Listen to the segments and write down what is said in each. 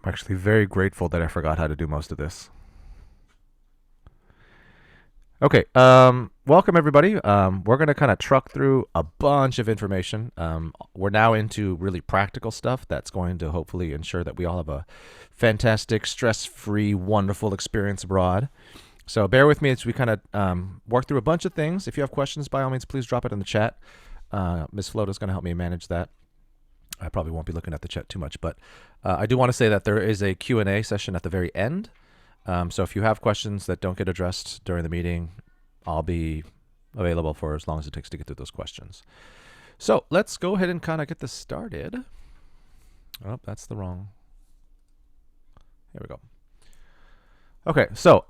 I'm actually very grateful that I forgot how to do most of this. Okay, welcome everybody. We're going to kind of truck through a bunch of information. We're now into really practical stuff that's going to hopefully ensure that we all have a fantastic, stress-free, wonderful experience abroad. So bear with me as we kind of work through a bunch of things. If you have questions, by all means, please drop it in the chat. Ms. Float is going to help me manage that. I probably won't be looking at the chat too much, but I do want to say that there is a Q&A session at the very end. So if you have questions that don't get addressed during the meeting, I'll be available for as long as it takes to get through those questions. So let's go ahead and kind of get this started. Oh, that's the wrong. Here we go. Okay, so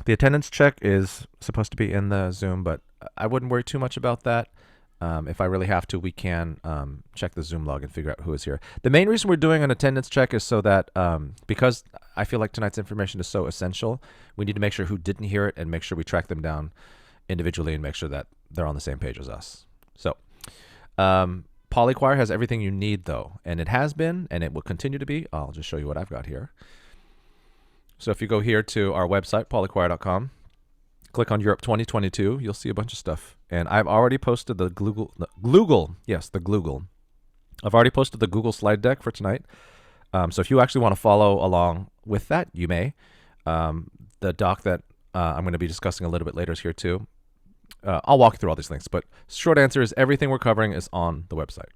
the attendance check is supposed to be in the Zoom, but I wouldn't worry too much about that. If I really have to, we can check the Zoom log and figure out who is here. The main reason we're doing an attendance check is so that because I feel like tonight's information is so essential, we need to make sure who didn't hear it and make sure we track them down individually and make sure that they're on the same page as us. So Polychoir has everything you need, though, and it has been, and it will continue to be. I'll just show you what I've got here. So if you go here to our website, polychoir.com, click on Europe 2022, you'll see a bunch of stuff. And I've already posted the Google. I've already posted the Google slide deck for tonight. So if you actually want to follow along with that, you may. The doc that I'm going to be discussing a little bit later is here too. I'll walk you through all these links, but short answer is everything we're covering is on the website.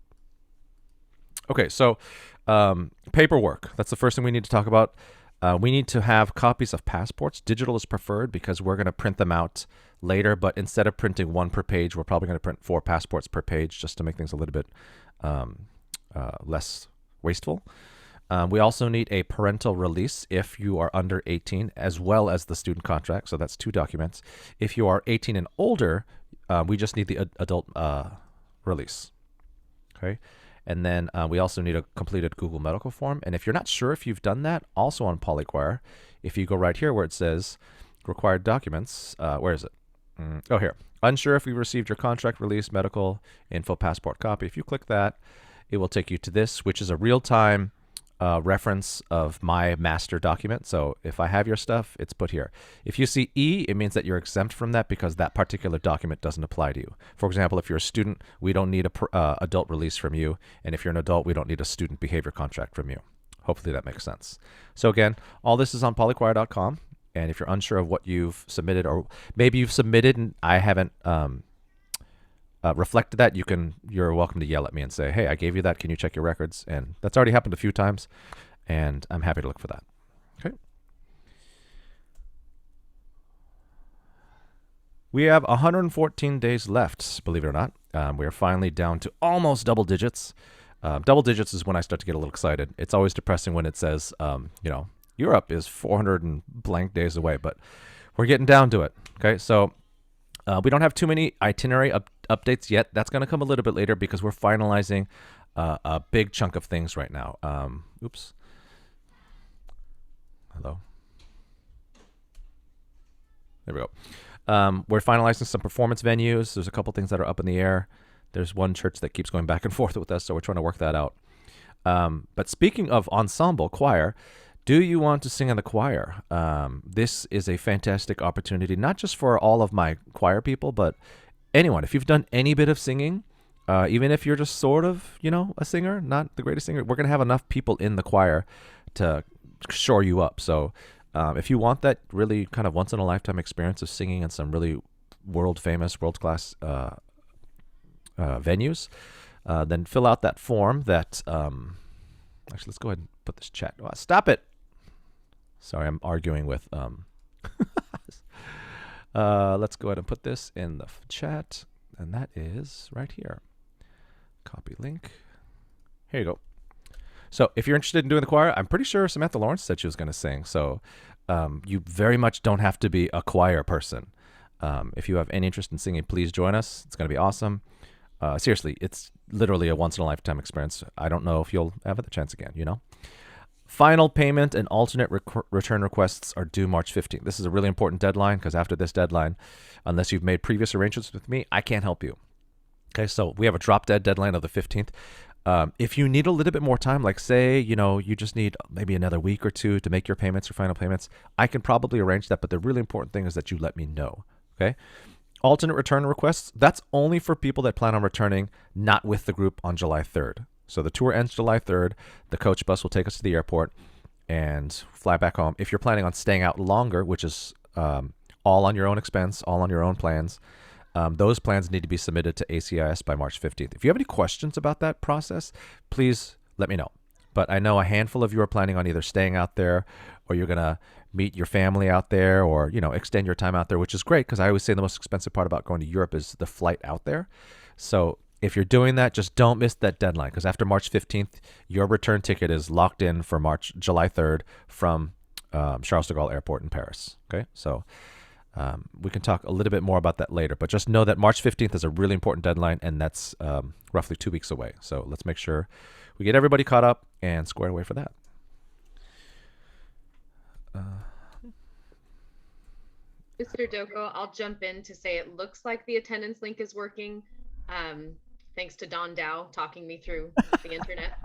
Okay, so paperwork. That's the first thing we need to talk about. We need to have copies of passports. Digital is preferred because we're going to print them out later, but instead of printing one per page, we're probably going to print 4 passports per page just to make things a little bit less wasteful. We also need a parental release if you are under 18, as well as the student contract. So that's 2 documents. If you are 18 and older, we just need the adult release. Okay. And then we also need a completed Google medical form. And if you're not sure if you've done that, also on Polychoir, if you go right here where it says required documents, where is it? Oh, here. Unsure if we received your contract release, medical info, passport copy. If you click that, it will take you to this, which is a real-time reference of my master document. So if I have your stuff, it's put here. If you see E, it means that you're exempt from that because that particular document doesn't apply to you. For example, if you're a student, we don't need a adult release from you. And if you're an adult, we don't need a student behavior contract from you. Hopefully that makes sense. So again, all this is on polychoir.com. And if you're unsure of what you've submitted, or maybe you've submitted and I haven't reflected that, you're welcome to yell at me and say, hey, I gave you that. Can you check your records? And that's already happened a few times, and I'm happy to look for that. Okay. We have 114 days left, believe it or not. We are finally down to almost double digits. Double digits is when I start to get a little excited. It's always depressing when it says, Europe is 400 and blank days away, but we're getting down to it. Okay, so we don't have too many itinerary updates yet. That's going to come a little bit later because we're finalizing a big chunk of things right now. Oops. Hello. There we go. We're finalizing some performance venues. There's a couple things that are up in the air. There's one church that keeps going back and forth with us, so we're trying to work that out. But speaking of Ensemble Choir, do you want to sing in the choir? This is a fantastic opportunity, not just for all of my choir people, but anyone. If you've done any bit of singing, even if you're just sort of, a singer, not the greatest singer, we're going to have enough people in the choir to shore you up. So if you want that really kind of once-in-a-lifetime experience of singing in some really world-famous, world-class venues, then fill out that form that... actually, let's go ahead and put this chat. Oh, stop it. Sorry, I'm arguing with... let's go ahead and put this in the chat. And that is right here. Copy link. Here you go. So if you're interested in doing the choir, I'm pretty sure Samantha Lawrence said she was going to sing. So you very much don't have to be a choir person. If you have any interest in singing, please join us. It's going to be awesome. Seriously, it's literally a once-in-a-lifetime experience. I don't know if you'll have the chance again, Final payment and alternate return requests are due March 15th. This is a really important deadline because after this deadline, unless you've made previous arrangements with me, I can't help you. Okay, so we have a drop-dead deadline of the 15th. If you need a little bit more time, like say, you just need maybe another week or two to make your payments or final payments, I can probably arrange that. But the really important thing is that you let me know. Okay. Alternate return requests, that's only for people that plan on returning not with the group on July 3rd. So the tour ends July 3rd. The coach bus will take us to the airport and fly back home. If you're planning on staying out longer, which is all on your own expense, all on your own plans, those plans need to be submitted to ACIS by March 15th. If you have any questions about that process, please let me know. But I know a handful of you are planning on either staying out there or you're going to meet your family out there or, extend your time out there, which is great because I always say the most expensive part about going to Europe is the flight out there. So if you're doing that, just don't miss that deadline because after March 15th, your return ticket is locked in for July 3rd from Charles de Gaulle Airport in Paris. Okay, so we can talk a little bit more about that later, but just know that March 15th is a really important deadline, and that's roughly 2 weeks away. So let's make sure we get everybody caught up and squared away for that. Mr. Doko, I'll jump in to say it looks like the attendance link is working. Thanks to Don Dow talking me through the internet.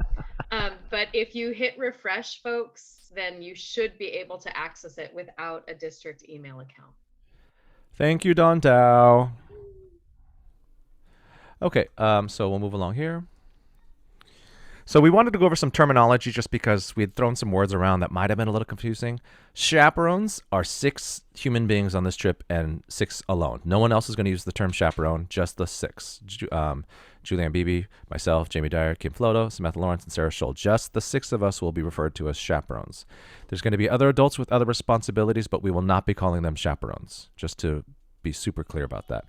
But if you hit refresh, folks, then you should be able to access it without a district email account. Thank you, Don Dow. Okay, so we'll move along here. So we wanted to go over some terminology just because we had thrown some words around that might have been a little confusing. Chaperones are 6 human beings on this trip and 6 alone. No one else is going to use the term chaperone, just the 6. Julianne Beebe, myself, Jamie Dyer, Kim Floto, Samantha Lawrence, and Sarah Scholl. Just the 6 of us will be referred to as chaperones. There's going to be other adults with other responsibilities, but we will not be calling them chaperones, just to be super clear about that.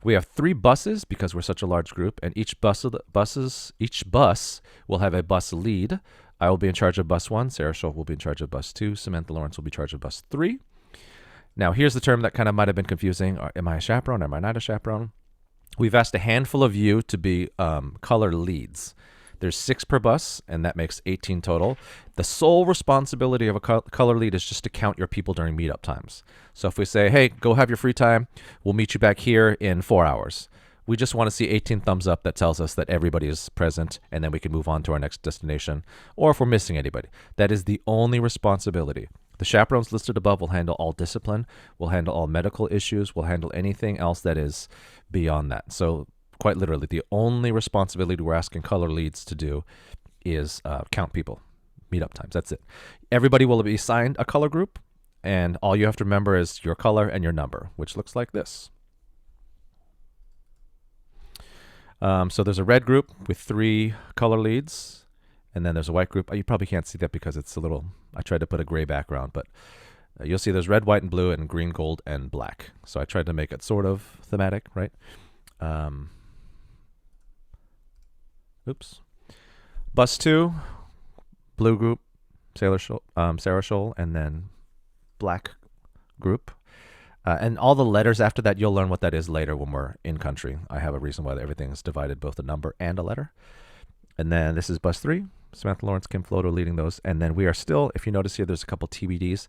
We have 3 buses because we're such a large group, and each bus will have a bus lead. I will be in charge of bus 1. Sarah Scholl will be in charge of bus 2. Samantha Lawrence will be in charge of bus 3. Now, here's the term that kind of might have been confusing. Am I a chaperone? Am I not a chaperone? We've asked a handful of you to be color leads. There's 6 per bus, and that makes 18 total. The sole responsibility of a color lead is just to count your people during meetup times. So if we say, hey, go have your free time, we'll meet you back here in 4 hours. We just want to see 18 thumbs up that tells us that everybody is present, and then we can move on to our next destination, or if we're missing anybody. That is the only responsibility. The chaperones listed above will handle all discipline, will handle all medical issues, will handle anything else that is beyond that. So quite literally, the only responsibility we're asking color leads to do is count people, meetup times. That's it. Everybody will be assigned a color group, and all you have to remember is your color and your number, which looks like this. So there's a red group with 3 color leads, and then there's a white group. You probably can't see that because it's a little, I tried to put a gray background, but you'll see there's red, white, and blue, and green, gold, and black. So I tried to make it sort of thematic, right? Oops. Bus 2, blue group, Sarah Scholl, and then black group. And all the letters after that, you'll learn what that is later when we're in country. I have a reason why everything is divided, both a number and a letter. And then this is bus 3. Samantha Lawrence, Kim Floto leading those. And then we are still, if you notice here, there's a couple TBDs.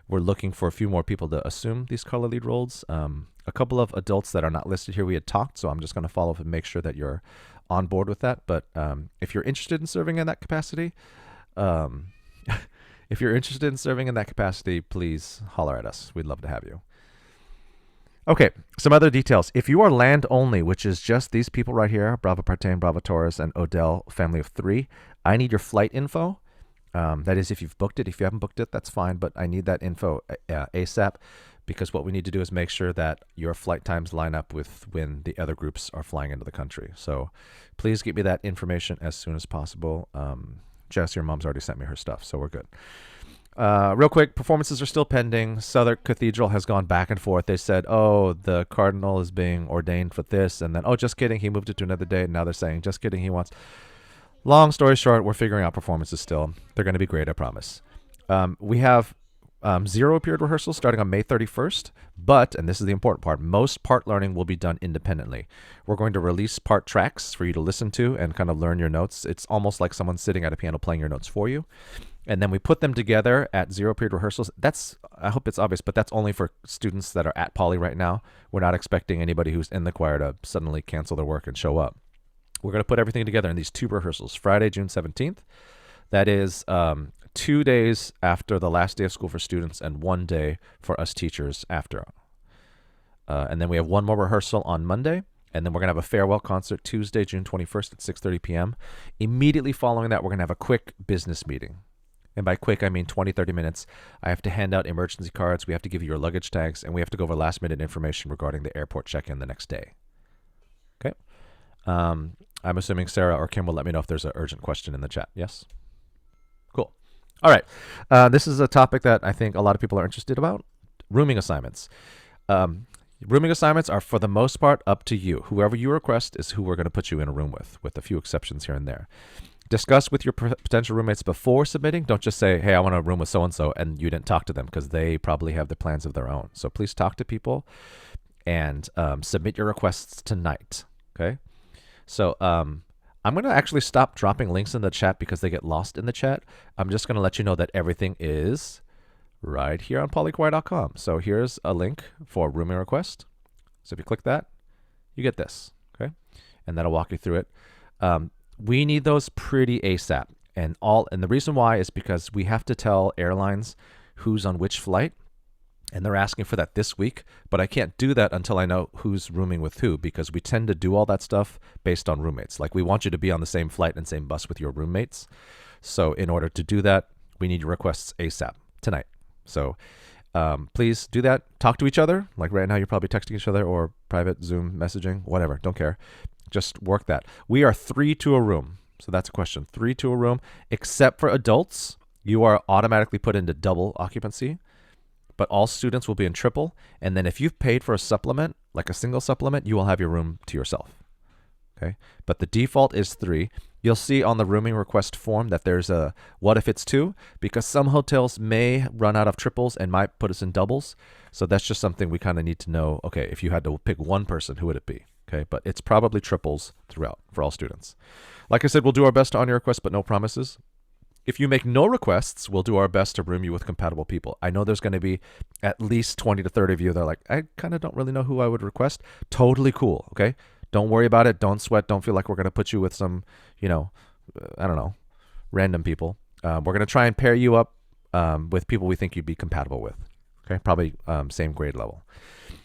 We're looking for a few more people to assume these color lead roles. A couple of adults that are not listed here we had talked, so I'm just going to follow up and make sure that you're on board with that. But if you're interested in serving in that capacity, please holler at us. We'd love to have you. Okay, some other details. If you are land only, which is just these people right here, Bravo Partain, Bravo Taurus, and Odell, family of 3, I need your flight info. That is, if you've booked it. If you haven't booked it, that's fine, but I need that info ASAP, because what we need to do is make sure that your flight times line up with when the other groups are flying into the country. So please get me that information as soon as possible. Jess, your mom's already sent me her stuff, so we're good. Real quick, performances are still pending. Southwark Cathedral has gone back and forth. They said, oh, the cardinal is being ordained for this, and then, oh, just kidding, he moved it to another day, and now they're saying, just kidding, he wants... Long story short, we're figuring out performances still. They're going to be great, I promise. We have 0 period rehearsals starting on May 31st, but, and this is the important part, most part learning will be done independently. We're going to release part tracks for you to listen to and kind of learn your notes. It's almost like someone sitting at a piano playing your notes for you. And then we put them together at 0 period rehearsals. That's, I hope it's obvious, but that's only for students that are at Poly right now. We're not expecting anybody who's in the choir to suddenly cancel their work and show up. We're going to put everything together in these 2 rehearsals. Friday, June 17th. That is 2 days after the last day of school for students and 1 day for us teachers after. And then we have 1 more rehearsal on Monday. And then we're going to have a farewell concert Tuesday, June 21st at 6:30 p.m. Immediately following that, we're going to have a quick business meeting. And by quick, I mean 20, 30 minutes. I have to hand out emergency cards. We have to give you your luggage tags. And we have to go over last minute information regarding the airport check-in the next day. Okay. I'm assuming Sarah or Kim will let me know if there's an urgent question in the chat. Yes? Cool. All right. This is a topic that I think a lot of people are interested about. Rooming assignments. Rooming assignments are, for the most part, up to you. Whoever you request is who we're going to put you in a room with a few exceptions here and there. Discuss with your potential roommates before submitting. Don't just say, hey, I want a room with so-and-so, and you didn't talk to them, because they probably have the plans of their own. So please talk to people and submit your requests tonight. Okay? So I'm going to actually stop dropping links in the chat because they get lost in the chat. I'm just going to let you know that everything is right here on polychoir.com. So here's a link for rooming request. So if you click that, you get this, okay? And that'll walk you through it. We need those pretty ASAP. And the reason why is because we have to tell airlines who's on which flight. And they're asking for that this week, but I can't do that until I know who's rooming with who, because we tend to do all that stuff based on roommates. Like, we want you to be on the same flight and same bus with your roommates. So in order to do that, we need your requests ASAP tonight. So please do that. Talk to each other. Like right now, you're probably texting each other or private Zoom messaging, whatever. Don't care. Just work that. We are 3 to a room. So that's a question. 3 to a room. Except for adults, you are automatically put into double occupancy. But all students will be in triple. And then if you've paid for a supplement, like a single supplement, you will have your room to yourself. Okay? But the default is 3. You'll see on the rooming request form that there's a what if it's 2, because some hotels may run out of triples and might put us in doubles. So that's just something we kind of need to know. Okay, if you had to pick one person, who would it be? Okay, but it's probably triples throughout for all students. Like I said, we'll do our best to honor your requests, but no promises. If you make no requests, we'll do our best to room you with compatible people. I know there's going to be at least 20 to 30 of you that are like, I kind of don't really know who I would request. Totally cool, okay? Don't worry about it. Don't sweat. Don't feel like we're going to put you with some, I don't know, random people. We're going to try and pair you up with people we think you'd be compatible with, okay? Probably same grade level.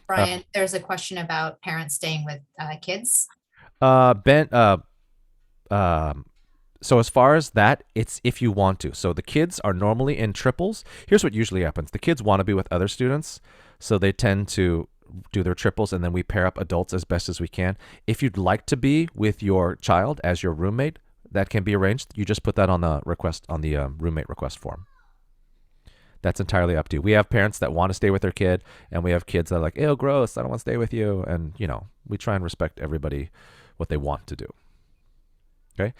Brian, there's a question about parents staying with kids. So as far as that, it's if you want to. So the kids are normally in triples. Here's what usually happens. The kids want to be with other students, so they tend to do their triples, and then we pair up adults as best as we can. If you'd like to be with your child as your roommate, that can be arranged. You just put that on the request, on the roommate request form. That's entirely up to you. We have parents that want to stay with their kid, and we have kids that are like, ew, gross, I don't want to stay with you. And, we try and respect everybody, what they want to do. Okay?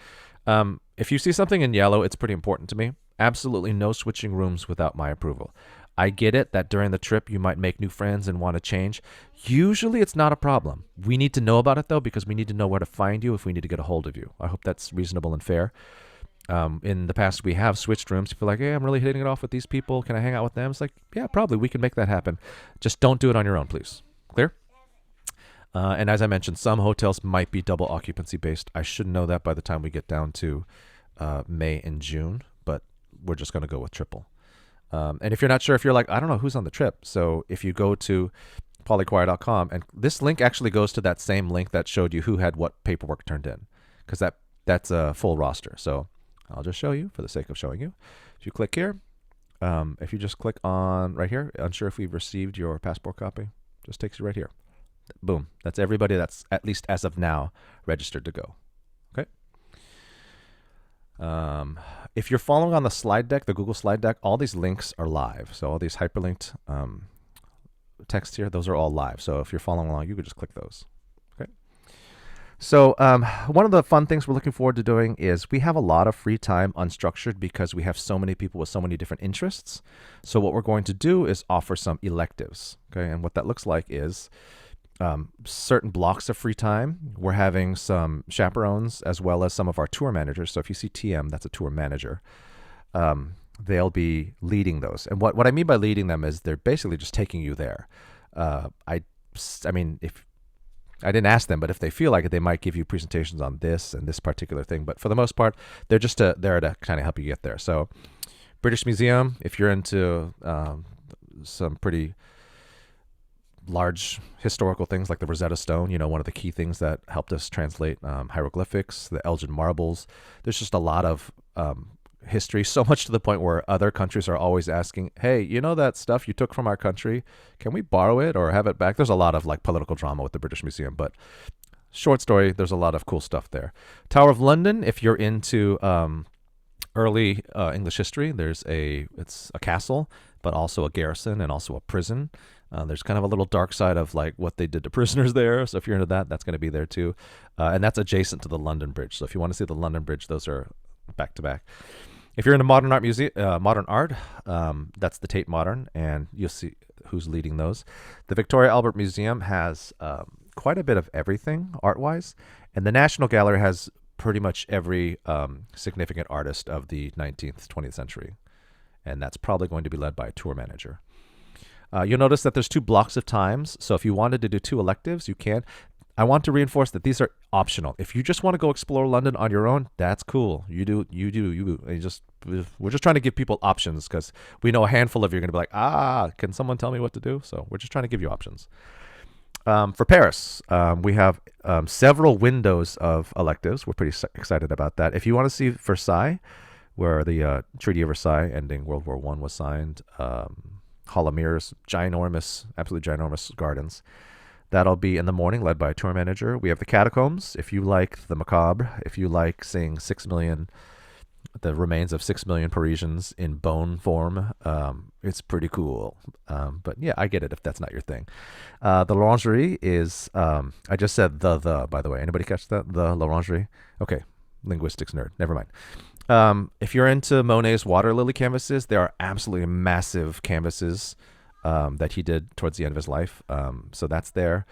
If you see something in yellow, it's pretty important to me. Absolutely no switching rooms without my approval. I get it that during the trip you might make new friends and want to change. Usually it's not a problem. We need to know about it, though, because we need to know where to find you if we need to get a hold of you. I hope that's reasonable and fair. In the past, we have switched rooms. People are like, hey, I'm really hitting it off with these people. Can I hang out with them? It's like, yeah, probably. We can make that happen. Just don't do it on your own, please. Clear? And as I mentioned, some hotels might be double occupancy based. I should know that by the time we get down to May and June, but we're just going to go with triple. And if you're not sure, if you're like, I don't know who's on the trip. So if you go to polychoir.com, and this link actually goes to that same link that showed you who had what paperwork turned in, because that's a full roster. So I'll just show you for the sake of showing you. If you click here, if you just click on right here, unsure if we've received your passport copy, just takes you right here. Boom. That's everybody that's, at least as of now, registered to go. Okay. If you're following on the slide deck, the Google slide deck, all these links are live. So all these hyperlinked text here, those are all live. So if you're following along, you could just click those. Okay. So one of the fun things we're looking forward to doing is we have a lot of free time unstructured because we have so many people with so many different interests. So what we're going to do is offer some electives. Okay. And what that looks like is certain blocks of free time. We're having some chaperones as well as some of our tour managers. So if you see TM, that's a tour manager. They'll be leading those. And what I mean by leading them is they're basically just taking you there. I mean, if I didn't ask them, but if they feel like it, they might give you presentations on this and this particular thing. But for the most part, they're just there to kind of help you get there. So British Museum, if you're into some pretty large historical things like the Rosetta Stone, one of the key things that helped us translate hieroglyphics, the Elgin marbles. There's just a lot of history, so much to the point where other countries are always asking, hey, that stuff you took from our country, can we borrow it or have it back? There's a lot of like political drama with the British Museum, but short story, there's a lot of cool stuff there. Tower of London, if you're into early English history, it's a castle, but also a garrison and also a prison. There's kind of a little dark side of like what they did to prisoners there. So if you're into that, that's going to be there too. And that's adjacent to the London Bridge. So if you want to see the London Bridge, those are back to back. If you're into modern art, that's the Tate Modern, and you'll see who's leading those. The Victoria Albert Museum has quite a bit of everything art-wise, and the National Gallery has pretty much every significant artist of the 19th, 20th century, and that's probably going to be led by a tour manager. You'll notice that there's 2 blocks of times, so if you wanted to do 2 electives, you can. I want to reinforce that these are optional. If you just want to go explore London on your own, that's cool. You do. We're just trying to give people options because we know a handful of you are going to be like, can someone tell me what to do? So we're just trying to give you options. For Paris, we have several windows of electives. We're pretty excited about that. If you want to see Versailles, where the Treaty of Versailles ending World War I was signed, Hall of Mirrors, absolutely ginormous gardens. That'll be in the morning, led by a tour manager. We have the Catacombs. If you like the macabre, if you like seeing the remains of 6 million Parisians in bone form, it's pretty cool. But yeah, I get it if that's not your thing. The L'Orangerie is, I just said by the way. Anybody catch that? The L'Orangerie? Okay, linguistics nerd. Never mind. If you're into Monet's water lily canvases, there are absolutely massive canvases that he did towards the end of his life. So that's there.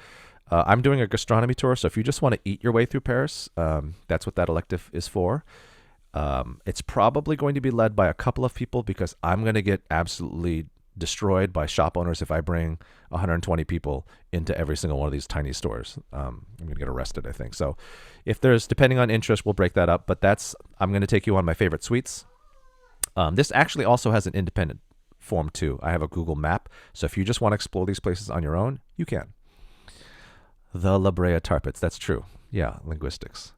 I'm doing a gastronomy tour, so if you just want to eat your way through Paris, that's what that elective is for. It's probably going to be led by a couple of people because I'm going to get absolutely destroyed by shop owners if I bring 120 people into every single one of these tiny stores. I'm going to get arrested, I think. So if depending on interest, we'll break that up. But I'm going to take you on my favorite suites. This actually also has an independent form too. I have a Google map. So if you just want to explore these places on your own, you can. The La Brea Tar Pits. That's true. Yeah, linguistics.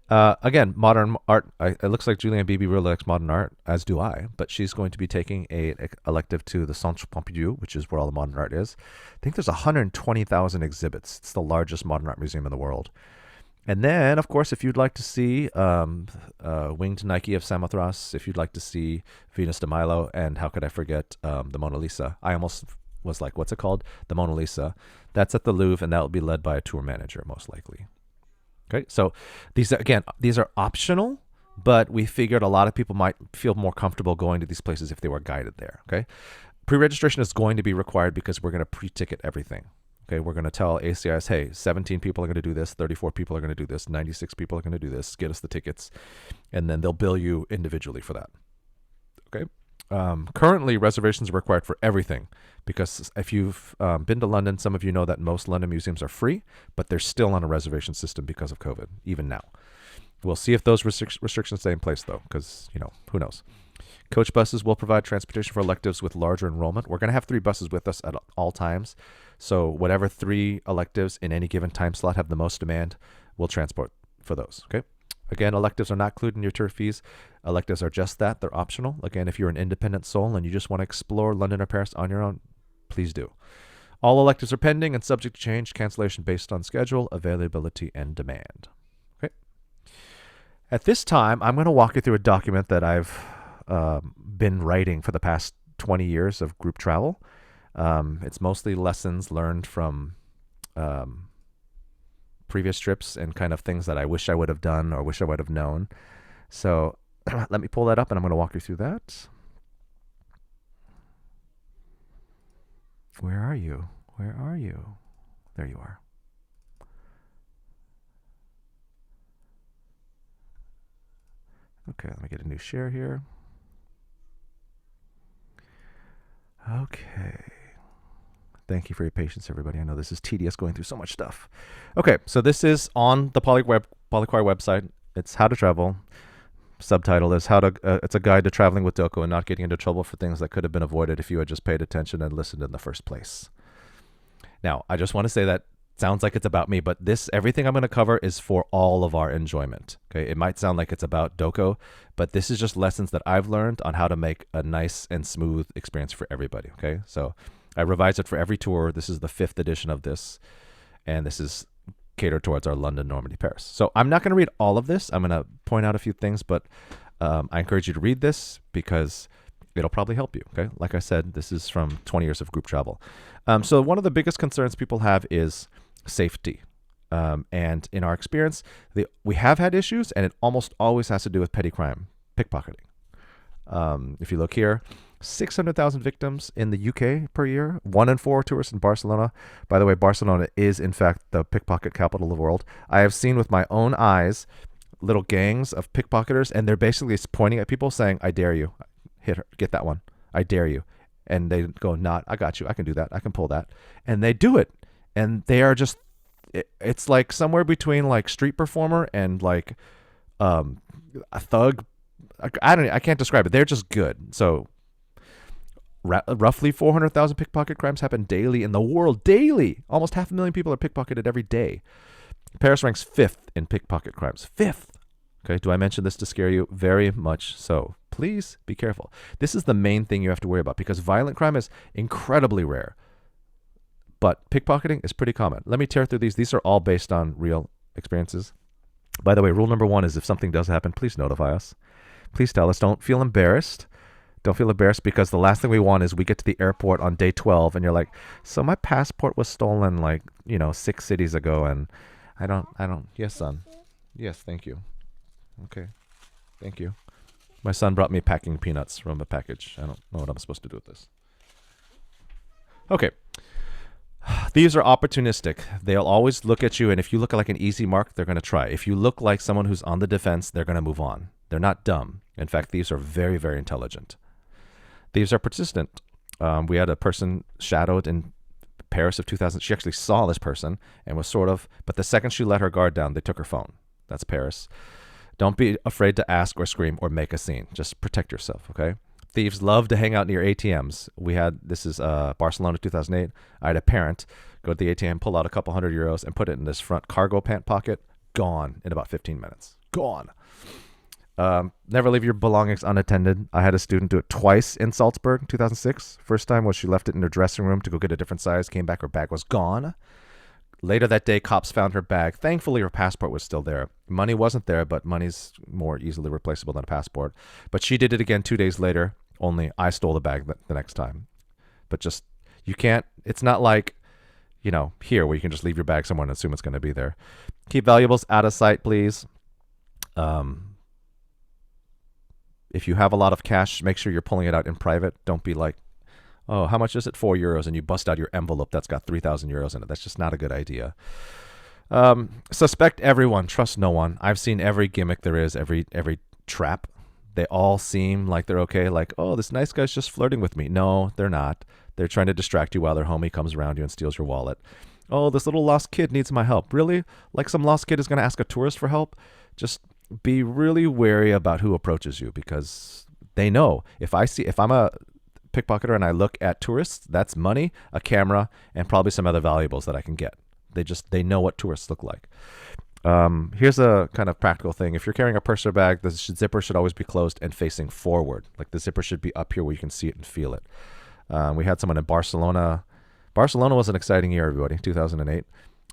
Again, modern art. It looks like Julianne Beebe really likes modern art, as do I. But she's going to be taking a elective to the Centre Pompidou, which is where all the modern art is. I think there's 120,000 exhibits. It's the largest modern art museum in the world. And then, of course, if you'd like to see Winged Nike of Samothrace, if you'd like to see Venus de Milo, and how could I forget the Mona Lisa? I almost was like, what's it called? The Mona Lisa. That's at the Louvre, and that will be led by a tour manager, most likely. Okay, so these are optional, but we figured a lot of people might feel more comfortable going to these places if they were guided there. Okay, pre-registration is going to be required because we're going to pre-ticket everything. Okay, we're going to tell ACIS, hey, 17 people are going to do this, 34 people are going to do this, 96 people are going to do this, get us the tickets, and then they'll bill you individually for that. Okay. Currently, reservations are required for everything because if you've been to London, some of you know that most London museums are free, but they're still on a reservation system because of COVID, even now. We'll see if those restrictions stay in place, though, because, who knows. Coach buses will provide transportation for electives with larger enrollment. We're going to have 3 buses with us at all times. So whatever 3 electives in any given time slot have the most demand, we'll transport for those. Okay. Again, electives are not included in your tour fees. Electives are just that. They're optional. Again, if you're an independent soul and you just want to explore London or Paris on your own, please do. All electives are pending and subject to change, cancellation based on schedule, availability, and demand. Okay. At this time, I'm going to walk you through a document that I've been writing for the past 20 years of group travel. It's mostly lessons learned from previous trips and kind of things that I wish I would have done or wish I would have known. So let me pull that up and I'm going to walk you through that. Where are you? Where are you? There you are. Okay, let me get a new share here. Okay. Thank you for your patience, everybody. I know this is tedious going through so much stuff. Okay, so this is on the Polychoir website. It's How to Travel. Subtitle is it's a guide to traveling with Doko and not getting into trouble for things that could have been avoided if you had just paid attention and listened in the first place. Now, I just want to say that sounds like it's about me, but everything I'm going to cover is for all of our enjoyment. Okay, it might sound like it's about Doko, but this is just lessons that I've learned on how to make a nice and smooth experience for everybody. Okay, so I revised it for every tour. This is the 5th edition of this, and this is catered towards our London, Normandy, Paris. So I'm not going to read all of this. I'm going to point out a few things, but I encourage you to read this because it'll probably help you. Okay, like I said, this is from 20 years of group travel. So one of the biggest concerns people have is safety. And in our experience, we have had issues, and it almost always has to do with petty crime, pickpocketing. If you look here, 600,000 victims in the UK per year, 1 in 4 tourists in Barcelona. By the way, Barcelona is in fact the pickpocket capital of the world. I have seen with my own eyes little gangs of pickpocketers, and they're basically pointing at people saying, I dare you, hit her, get that one, I dare you. And they go, not, I got you, I can do that, I can pull that. And they do it. And they are just, it's like somewhere between like street performer and like a thug. I can't describe it. They're just good. So roughly 400,000 pickpocket crimes happen daily in the world. Daily. Almost 500,000 people are pickpocketed every day. Paris ranks 5th in pickpocket crimes. 5th. Okay, do I mention this to scare you? Very much so. Please be careful. This is the main thing you have to worry about because violent crime is incredibly rare. But pickpocketing is pretty common. Let me tear through these. These are all based on real experiences. By the way, rule number 1 is if something does happen, please notify us. Please tell us. Don't feel embarrassed. Don't feel embarrassed because the last thing we want is we get to the airport on day 12 and you're like, so my passport was stolen 6 cities ago and I don't. Yes, son. Yes, thank you. Okay. Thank you. My son brought me packing peanuts from a package. I don't know what I'm supposed to do with this. Okay. These are opportunistic. They'll always look at you, and if you look like an easy mark, they're going to try. If you look like someone who's on the defense, they're going to move on. They're not dumb. In fact, thieves are very, very intelligent. Thieves are persistent. We had a person shadowed in Paris of 2000. She actually saw this person and was but the second she let her guard down, they took her phone. That's Paris. Don't be afraid to ask or scream or make a scene. Just protect yourself, okay? Thieves love to hang out near ATMs. This is Barcelona 2008. I had a parent go to the ATM, pull out a couple €100 and put it in this front cargo pant pocket. Gone in about 15 minutes. Gone. Never leave your belongings unattended. I had a student do it twice in Salzburg, 2006. First time was she left it in her dressing room to go get a different size. Came back, her bag was gone. Later that day, cops found her bag. Thankfully, her passport was still there. Money wasn't there, but money's more easily replaceable than a passport. But she did it again 2 days later, only I stole the bag the next time. But just, you can't, it's not like, here where you can just leave your bag somewhere and assume it's going to be there. Keep valuables out of sight, please. If you have a lot of cash, make sure you're pulling it out in private. Don't be like, oh, how much is it? €4, and you bust out your envelope that's got €3,000 in it. That's just not a good idea. Suspect everyone. Trust no one. I've seen every gimmick there is, every trap. They all seem like they're okay. Like, oh, this nice guy's just flirting with me. No, they're not. They're trying to distract you while their homie comes around you and steals your wallet. Oh, this little lost kid needs my help. Really? Like some lost kid is going to ask a tourist for help? Just be really wary about who approaches you because they know. If I'm a pickpocketer and I look at tourists, that's money, a camera, and probably some other valuables that I can get. They know what tourists look like. Here's a kind of practical thing. If you're carrying a purse or bag, the zipper should always be closed and facing forward. Like the zipper should be up here where you can see it and feel it. We had someone in Barcelona. Barcelona was an exciting year, everybody, 2008.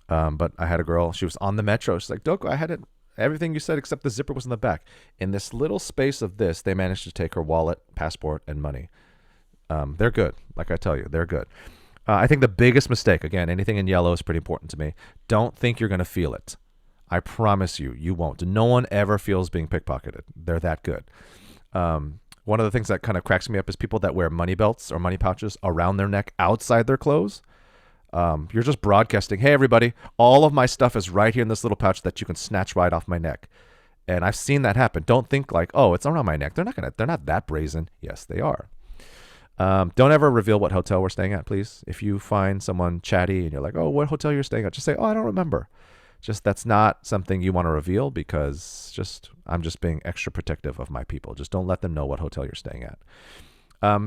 But I had a girl, she was on the metro. She's like, Doko, I had everything you said except the zipper was in the back. In this little space of this, they managed to take her wallet, passport, and money. They're good. Like I tell you, they're good. I think the biggest mistake, again, anything in yellow is pretty important to me. Don't think you're going to feel it. I promise you, you won't. No one ever feels being pickpocketed. They're that good. One of the things that kind of cracks me up is people that wear money belts or money pouches around their neck outside their clothes. You're just broadcasting, hey, everybody, all of my stuff is right here in this little pouch that you can snatch right off my neck. And I've seen that happen. Don't think like, oh, it's around my neck. They're not that brazen. Yes, they are. Don't ever reveal what hotel we're staying at, please. If you find someone chatty and you're like, oh, what hotel you're staying at, just say, oh, I don't remember. Just that's not something you want to reveal because I'm just being extra protective of my people. Just don't let them know what hotel you're staying at.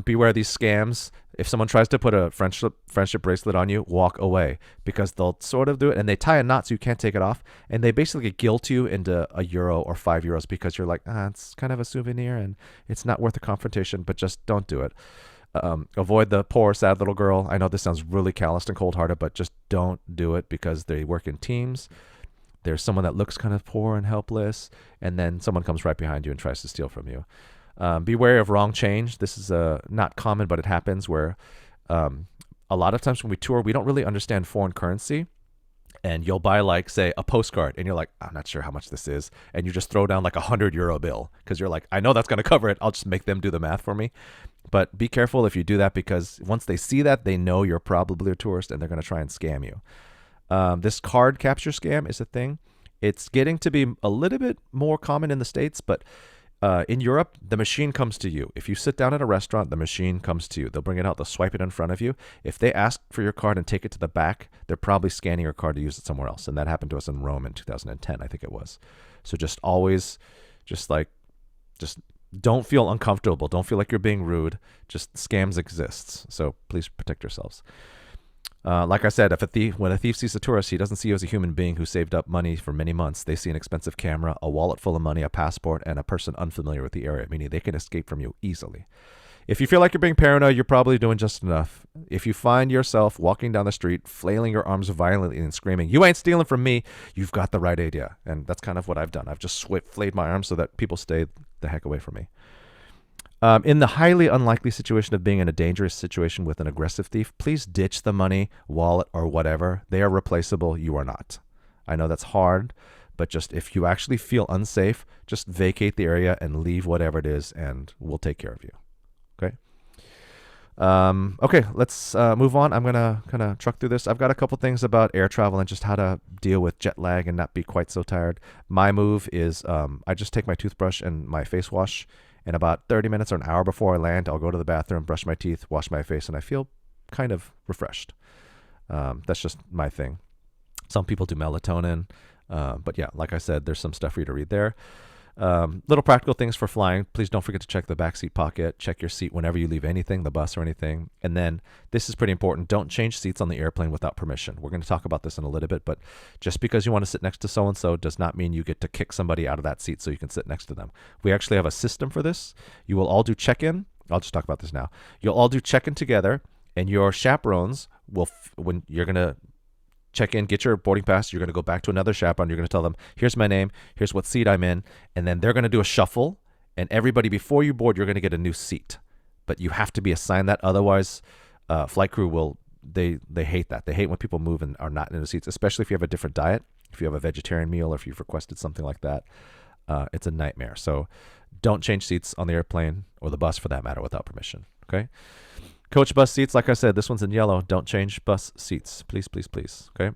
Beware these scams. If someone tries to put a friendship bracelet on you, walk away because they'll sort of do it and they tie a knot so you can't take it off. And they basically guilt you into €1 or €5 because you're like, it's kind of a souvenir and it's not worth the confrontation, but just don't do it. Avoid the poor, sad little girl. I know this sounds really calloused and cold-hearted, but just don't do it because they work in teams. There's someone that looks kind of poor and helpless, and then someone comes right behind you and tries to steal from you. Beware of wrong change. This is not common, but it happens where a lot of times when we tour, we don't really understand foreign currency. And you'll buy like, say, a postcard and you're like, I'm not sure how much this is. And you just throw down like €100 bill because you're like, I know that's going to cover it. I'll just make them do the math for me. But be careful if you do that because once they see that, they know you're probably a tourist and they're going to try and scam you. This card capture scam is a thing. It's getting to be a little bit more common in the States, but in Europe, the machine comes to you. If you sit down at a restaurant, the machine comes to you. They'll bring it out. They'll swipe it in front of you. If they ask for your card and take it to the back, they're probably scanning your card to use it somewhere else. And that happened to us in Rome in 2010, I think it was. So just always, just don't feel uncomfortable. Don't feel like you're being rude. Just scams exists. So please protect yourselves. Like I said, when a thief sees a tourist, he doesn't see you as a human being who saved up money for many months. They see an expensive camera, a wallet full of money, a passport, and a person unfamiliar with the area, meaning they can escape from you easily. If you feel like you're being paranoid, you're probably doing just enough. If you find yourself walking down the street, flailing your arms violently and screaming, you ain't stealing from me, you've got the right idea. And that's kind of what I've done. I've just flayed my arms so that people stay the heck away from me. In the highly unlikely situation of being in a dangerous situation with an aggressive thief, please ditch the money, wallet, or whatever. They are replaceable. You are not. I know that's hard, but just if you actually feel unsafe, just vacate the area and leave whatever it is, and we'll take care of you. Okay? Okay, let's move on. I'm going to kind of truck through this. I've got a couple things about air travel and just how to deal with jet lag and not be quite so tired. My move is I just take my toothbrush and my face wash, and about 30 minutes or an hour before I land, I'll go to the bathroom, brush my teeth, wash my face, and I feel kind of refreshed. That's just my thing. Some people do melatonin. But yeah, like I said, there's some stuff for you to read there. Little practical things for flying. Please don't forget to check the backseat pocket. Check your seat whenever you leave anything, the bus or anything. And then this is pretty important. Don't change seats on the airplane without permission. We're going to talk about this in a little bit, but just because you want to sit next to so-and-so does not mean you get to kick somebody out of that seat so you can sit next to them. We actually have a system for this. You will all do check-in. I'll just talk about this now. You'll all do check-in together, and your chaperones will, when you're going to check in, get your boarding pass, you're going to go back to another chaperone. You're going to tell them, here's my name, here's what seat I'm in, and then they're going to do a shuffle, and everybody before you board, you're going to get a new seat. But you have to be assigned that. Otherwise, flight crew will, they hate that. They hate when people move and are not in the seats, especially if you have a different diet, if you have a vegetarian meal, or if you've requested something like that. It's a nightmare. So don't change seats on the airplane or the bus for that matter without permission. Okay? Coach bus seats, like I said, this one's in yellow. Don't change bus seats. Please, please, please. Okay?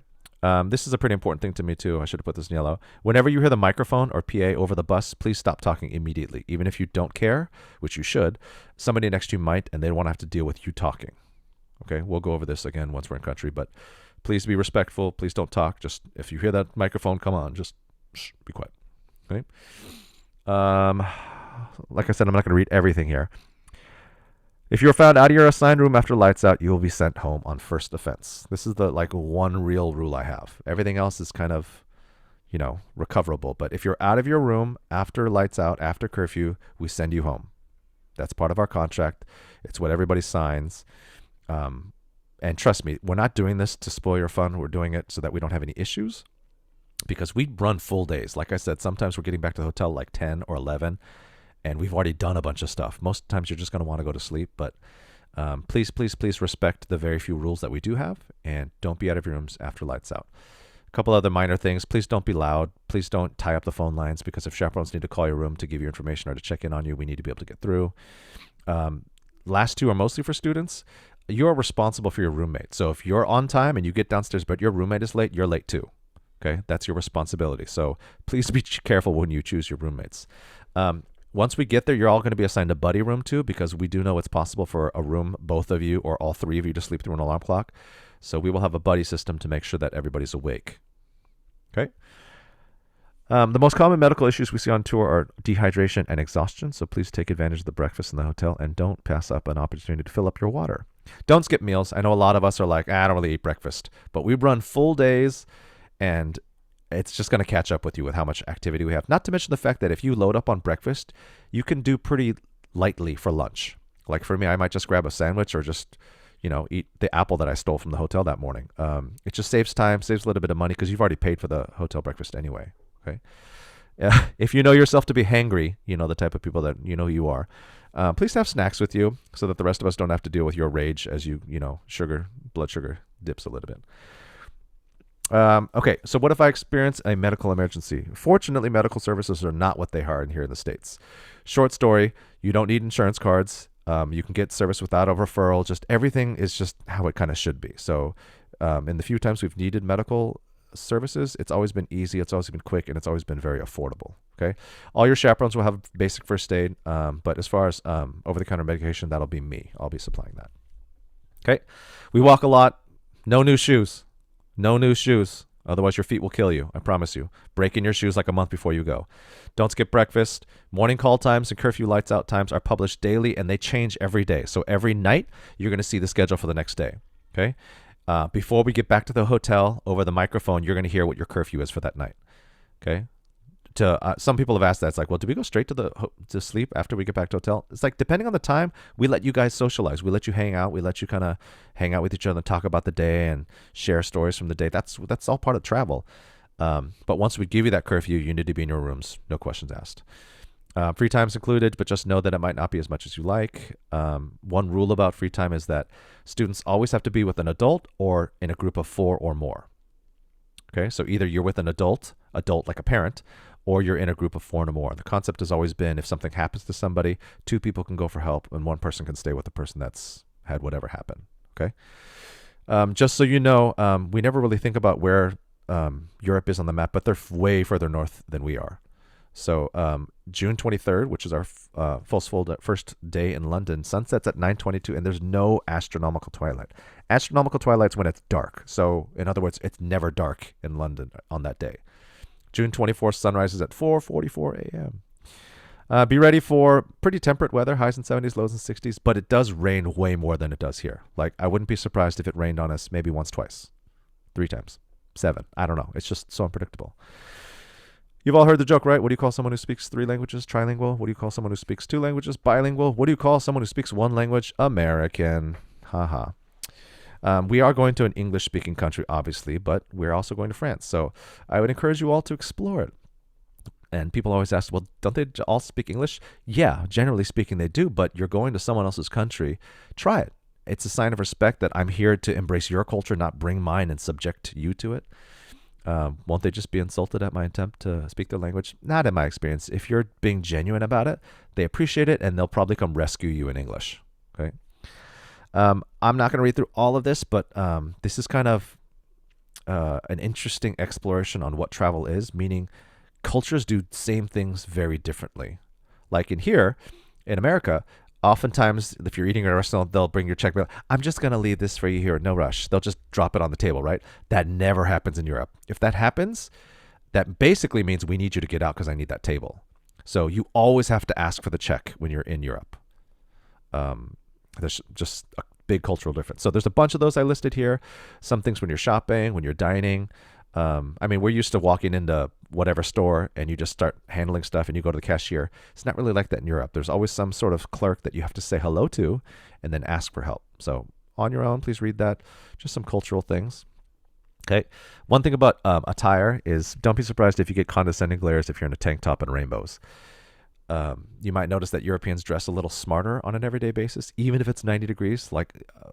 This is a pretty important thing to me, too. I should have put this in yellow. Whenever you hear the microphone or PA over the bus, please stop talking immediately. Even if you don't care, which you should, somebody next to you might, and they don't want to have to deal with you talking. Okay? We'll go over this again once we're in country, but please be respectful. Please don't talk. Just if you hear that microphone, come on. Just be quiet. Okay? Like I said, I'm not going to read everything here. If you're found out of your assigned room after lights out, you will be sent home on first offense. This is the one real rule I have. Everything else is kind of, recoverable. But if you're out of your room after lights out, after curfew, we send you home. That's part of our contract. It's what everybody signs. And trust me, we're not doing this to spoil your fun. We're doing it so that we don't have any issues. Because we run full days. Like I said, sometimes we're getting back to the hotel like 10 or 11. And we've already done a bunch of stuff. Most times you're just going to want to go to sleep, but please, please, please respect the very few rules that we do have, and don't be out of your rooms after lights out. A couple other minor things. Please don't be loud. Please don't tie up the phone lines, because if chaperones need to call your room to give you information or to check in on you, we need to be able to get through. Last two are mostly for students. You are responsible for your roommate. So if you're on time and you get downstairs, but your roommate is late, you're late too. Okay, that's your responsibility. So please be careful when you choose your roommates. Once we get there, you're all going to be assigned a buddy room too, because we do know it's possible for a room, both of you or all three of you, to sleep through an alarm clock. So we will have a buddy system to make sure that everybody's awake. Okay. The most common medical issues we see on tour are dehydration and exhaustion. So please take advantage of the breakfast in the hotel and don't pass up an opportunity to fill up your water. Don't skip meals. I know a lot of us are like, I don't really eat breakfast, but we run full days, and it's just going to catch up with you with how much activity we have. Not to mention the fact that if you load up on breakfast, you can do pretty lightly for lunch. Like for me, I might just grab a sandwich or just, eat the apple that I stole from the hotel that morning. It just saves time, saves a little bit of money because you've already paid for the hotel breakfast anyway. Okay. If you know yourself to be hangry, the type of people that you you are, please have snacks with you so that the rest of us don't have to deal with your rage as blood sugar dips a little bit. Okay, so what if I experience a medical emergency? Fortunately, medical services are not what they are here in the States. Short story, you don't need insurance cards. You can get service without a referral. Just everything is just how it kind of should be. So in the few times we've needed medical services, it's always been easy, it's always been quick, and it's always been very affordable. Okay, all your chaperones will have basic first aid, but as far as over-the-counter medication, that'll be me. I'll be supplying that. Okay, we walk a lot. No new shoes. No new shoes. Otherwise, your feet will kill you. I promise you. Break in your shoes like a month before you go. Don't skip breakfast. Morning call times and curfew lights out times are published daily, and they change every day. So every night, you're going to see the schedule for the next day. Okay? Before we get back to the hotel, over the microphone, you're going to hear what your curfew is for that night. Okay? Some people have asked that. It's like, well, do we go straight to sleep after we get back to hotel? It's like, depending on the time, we let you guys socialize. We let you hang out. We let you kind of hang out with each other and talk about the day and share stories from the day. That's all part of travel. But once we give you that curfew, you need to be in your rooms. No questions asked. Free time's included, but just know that it might not be as much as you like. One rule about free time is that students always have to be with an adult or in a group of 4 or more. Okay, so either you're with an adult like a parent, or you're in a group of 4 or more. The concept has always been, if something happens to somebody, 2 people can go for help and 1 person can stay with the person that's had whatever happened. Okay. Just so you know, we never really think about where Europe is on the map, but they're way further north than we are. So June 23rd, which is our first day in London, sunsets at 9:22, and there's no astronomical twilight. Astronomical twilight's when it's dark. So in other words, it's never dark in London on that day. June 24th, sunrise is at 4:44 a.m. Be ready for pretty temperate weather, highs in 70s, lows in 60s, but it does rain way more than it does here. Like, I wouldn't be surprised if it rained on us maybe once, twice, 3 times, 7. I don't know. It's just so unpredictable. You've all heard the joke, right? What do you call someone who speaks 3 languages? Trilingual. What do you call someone who speaks 2 languages? Bilingual. What do you call someone who speaks 1 language? American. Haha. We are going to an English-speaking country, obviously, but we're also going to France. So I would encourage you all to explore it. And people always ask, well, don't they all speak English? Yeah, generally speaking, they do, but you're going to someone else's country. Try it. It's a sign of respect that I'm here to embrace your culture, not bring mine and subject you to it. Won't they just be insulted at my attempt to speak their language? Not in my experience. If you're being genuine about it, they appreciate it, and they'll probably come rescue you in English. Okay. I'm not going to read through all of this, but this is kind of an interesting exploration on what travel is, meaning cultures do same things very differently. Like in here, in America, oftentimes if you're eating at a restaurant, they'll bring your check. I'm just going to leave this for you here. No rush. They'll just drop it on the table, right? That never happens in Europe. If that happens, that basically means we need you to get out because I need that table. So you always have to ask for the check when you're in Europe. There's just a big cultural difference. So there's a bunch of those I listed here. Some things when you're shopping, when you're dining. We're used to walking into whatever store and you just start handling stuff and you go to the cashier. It's not really like that in Europe. There's always some sort of clerk that you have to say hello to and then ask for help. So on your own, please read that. Just some cultural things. Okay. One thing about attire is don't be surprised if you get condescending glares if you're in a tank top and rainbows. You might notice that Europeans dress a little smarter on an everyday basis, even if it's 90 degrees. Like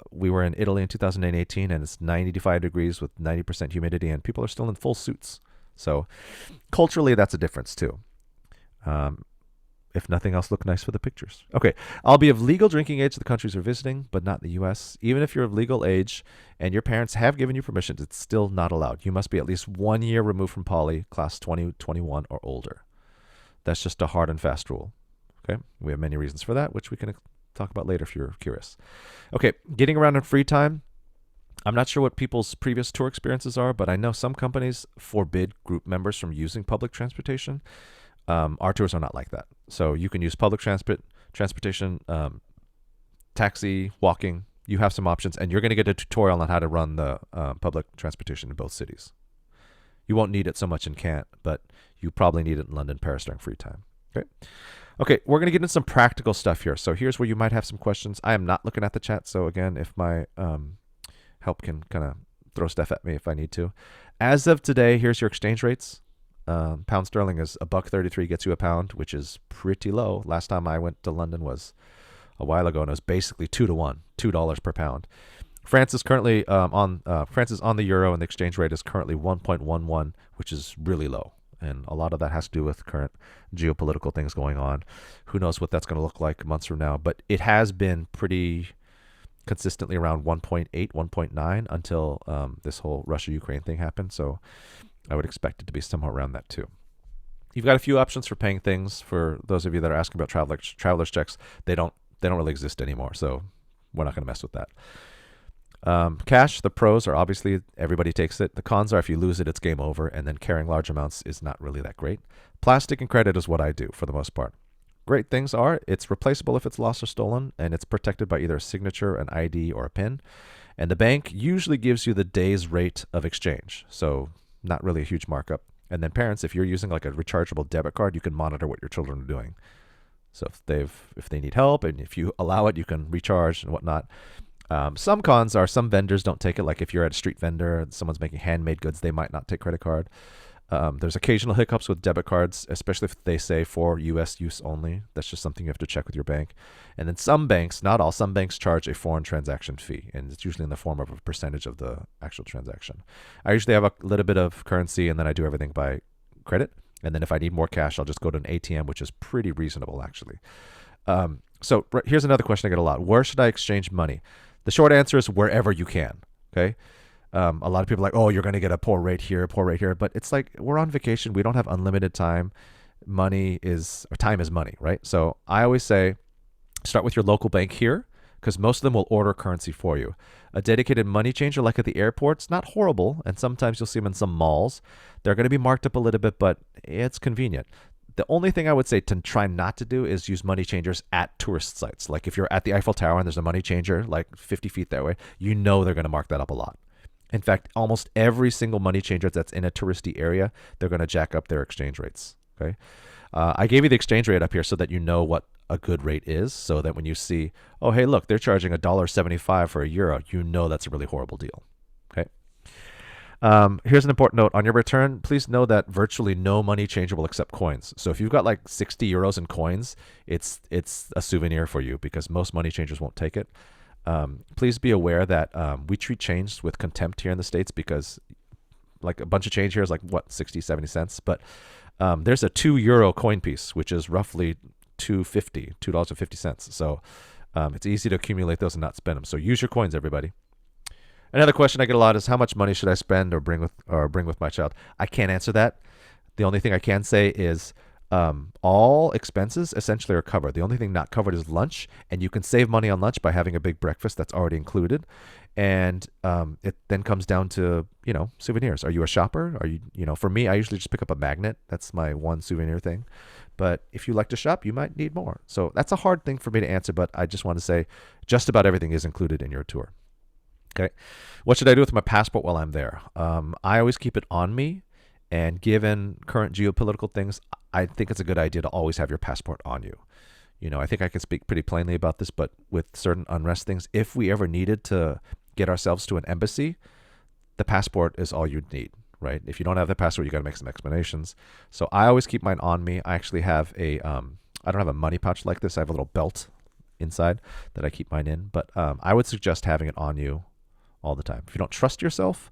we were in Italy in 2018 and it's 95 degrees with 90% humidity and people are still in full suits. So culturally, that's a difference too. If nothing else, look nice for the pictures. Okay, I'll be of legal drinking age to the countries we're visiting, but not the U.S. Even if you're of legal age and your parents have given you permission, it's still not allowed. You must be at least 1 year removed from poly, class 2021 or older. That's just a hard and fast rule. Okay, we have many reasons for that, which we can talk about later if you're curious. Okay, getting around in free time. I'm not sure what people's previous tour experiences are, but I know some companies forbid group members from using public transportation. Our tours are not like that. So you can use public transportation, taxi, walking. You have some options, and you're going to get a tutorial on how to run the public transportation in both cities. You won't need it so much in Kent, but you probably need it in London, Paris during free time. Okay. Okay, we're going to get into some practical stuff here. So here's where you might have some questions. I am not looking at the chat, so again, if my help can kind of throw stuff at me if I need to. As of today, here's your exchange rates. Pound sterling is $1.33 gets you a pound, which is pretty low. Last time I went to London was a while ago, and it was basically 2 to 1, $2 per pound. France is currently France is on the euro, and the exchange rate is currently 1.11, which is really low. And a lot of that has to do with current geopolitical things going on. Who knows what that's going to look like months from now? But it has been pretty consistently around 1.8, 1.9 until this whole Russia-Ukraine thing happened. So I would expect it to be somewhere around that too. You've got a few options for paying things. For those of you that are asking about traveler's checks, they don't really exist anymore. So we're not going to mess with that. Cash, the pros are obviously everybody takes it. The cons are if you lose it, it's game over, and then carrying large amounts is not really that great. Plastic and credit is what I do for the most part. Great things are it's replaceable if it's lost or stolen, and it's protected by either a signature, an ID, or a PIN. And the bank usually gives you the day's rate of exchange, so not really a huge markup. And then parents, if you're using like a rechargeable debit card, you can monitor what your children are doing. So if they need help, and if you allow it, you can recharge and whatnot. Some cons are some vendors don't take it. Like if you're at a street vendor, someone's making handmade goods, they might not take credit card. There's occasional hiccups with debit cards, especially if they say for U.S. use only. That's just something you have to check with your bank. And then some banks, not all, some banks charge a foreign transaction fee, and it's usually in the form of a percentage of the actual transaction. I usually have a little bit of currency, and then I do everything by credit. And then if I need more cash, I'll just go to an ATM, which is pretty reasonable, actually. So here's another question I get a lot. Where should I exchange money? The short answer is wherever you can, okay? A lot of people are like, oh, you're going to get a poor rate here. But it's like we're on vacation. We don't have unlimited time. Time is money, right? So I always say start with your local bank here because most of them will order currency for you. A dedicated money changer like at the airport's not horrible, and sometimes you'll see them in some malls. They're going to be marked up a little bit, but it's convenient. The only thing I would say to try not to do is use money changers at tourist sites. Like if you're at the Eiffel Tower and there's a money changer like 50 feet that way, you know they're going to mark that up a lot. In fact, almost every single money changer that's in a touristy area, they're going to jack up their exchange rates. Okay, I gave you the exchange rate up here so that you know what a good rate is, so that when you see, oh, hey, look, they're charging $1.75 for a euro, you know that's a really horrible deal. Okay. Here's an important note. On your return, please know that virtually no money changer will accept coins. So if you've got like 60 euros in coins, it's a souvenir for you because most money changers won't take it. Please be aware that we treat change with contempt here in the States because like a bunch of change here is like, what, 60, 70 cents? But there's a €2 coin piece, which is roughly $2.50. So it's easy to accumulate those and not spend them. So use your coins, everybody. Another question I get a lot is how much money should I spend or bring with my child? I can't answer that. The only thing I can say is all expenses essentially are covered. The only thing not covered is lunch, and you can save money on lunch by having a big breakfast that's already included. And it then comes down to, souvenirs. Are you a shopper? Are you, for me, I usually just pick up a magnet. That's my one souvenir thing. But if you like to shop, you might need more. So that's a hard thing for me to answer, but I just want to say just about everything is included in your tour. Okay. What should I do with my passport while I'm there? I always keep it on me. And given current geopolitical things, I think it's a good idea to always have your passport on you. I think I can speak pretty plainly about this, but with certain unrest things, if we ever needed to get ourselves to an embassy, the passport is all you'd need, right? If you don't have the passport, you got to make some explanations. So I always keep mine on me. I actually have I don't have a money pouch like this. I have a little belt inside that I keep mine in, but I would suggest having it on you all the time. If you don't trust yourself,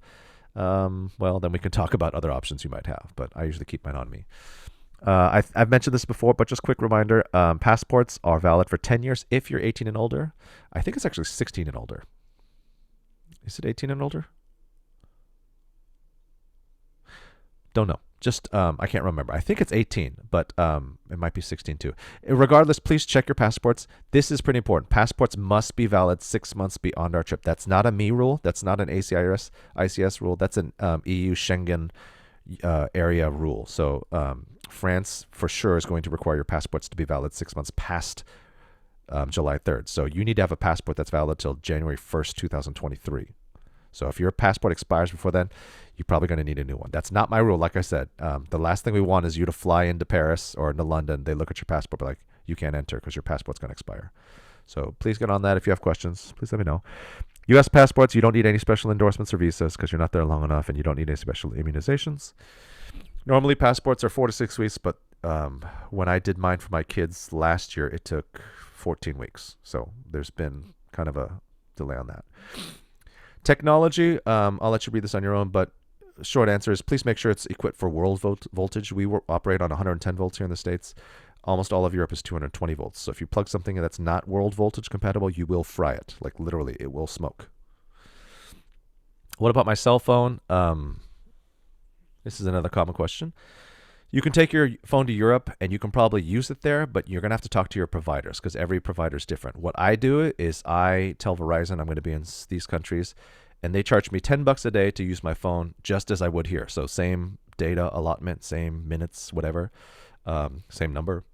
well, then we can talk about other options you might have, but I usually keep mine on me. I've mentioned this before, but just quick reminder, passports are valid for 10 years if you're 18 and older. I think it's actually 16 and older. Is it 18 and older? Don't know. Just I can't remember. I think it's 18, but it might be 16 too. Regardless, please check your passports. This is pretty important. Passports must be valid 6 months beyond our trip. That's not a me rule. That's not an ACIS ICS rule. That's an EU Schengen area rule. So France for sure is going to require your passports to be valid 6 months past July 3rd. So you need to have a passport that's valid till January 1st, 2023. So if your passport expires before then, you're probably going to need a new one. That's not my rule. Like I said, the last thing we want is you to fly into Paris or into London. They look at your passport, but like, you can't enter because your passport's going to expire. So please get on that. If you have questions, please let me know. U.S. passports, you don't need any special endorsements or visas because you're not there long enough, and you don't need any special immunizations. Normally, passports are 4 to 6 weeks, but when I did mine for my kids last year, it took 14 weeks. So there's been kind of a delay on that. Technology, I'll let you read this on your own, but short answer is please make sure it's equipped for world voltage. We operate on 110 volts here in the States. Almost all of Europe is 220 volts. So if you plug something that's not world voltage compatible, you will fry it. Like literally, it will smoke. What about my cell phone? This is another common question. You can take your phone to Europe and you can probably use it there, but you're going to have to talk to your providers because every provider is different. What I do is I tell Verizon I'm going to be in these countries, and they charge me $10 a day to use my phone just as I would here. So same data allotment, same minutes, whatever, same number.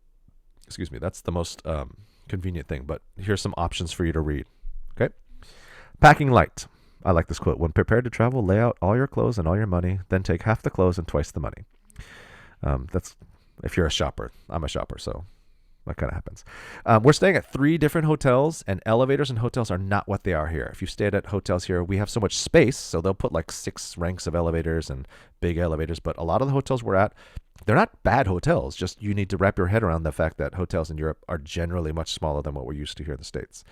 Excuse me. That's the most convenient thing, but here's some options for you to read. Okay. Packing light. I like this quote. When prepared to travel, lay out all your clothes and all your money, then take half the clothes and twice the money. That's if you're a shopper. I'm a shopper, so that kind of happens. We're staying at 3 different hotels, and elevators in hotels are not what they are here. If you stayed at hotels here, we have so much space, so they'll put like 6 ranks of elevators and big elevators, but a lot of the hotels we're at, they're not bad hotels. Just you need to wrap your head around the fact that hotels in Europe are generally much smaller than what we're used to here in the States.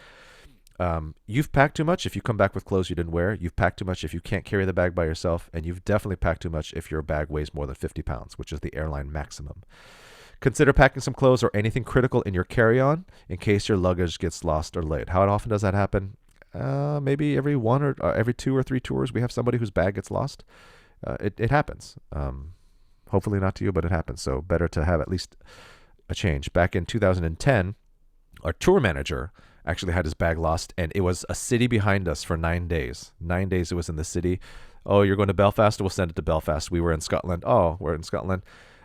You've packed too much if you come back with clothes you didn't wear. You've packed too much if you can't carry the bag by yourself. And you've definitely packed too much if your bag weighs more than 50 pounds, which is the airline maximum. Consider packing some clothes or anything critical in your carry-on in case your luggage gets lost or late. How often does that happen? Maybe every 1 or every 2 or 3 tours we have somebody whose bag gets lost. It happens. Hopefully not to you, but it happens. So better to have at least a change. Back in 2010, our tour manager actually had his bag lost, and it was a city behind us for 9 days. 9 days it was in the city. Oh, you're going to Belfast? We'll send it to Belfast. We were in Scotland. Oh, we're in Scotland.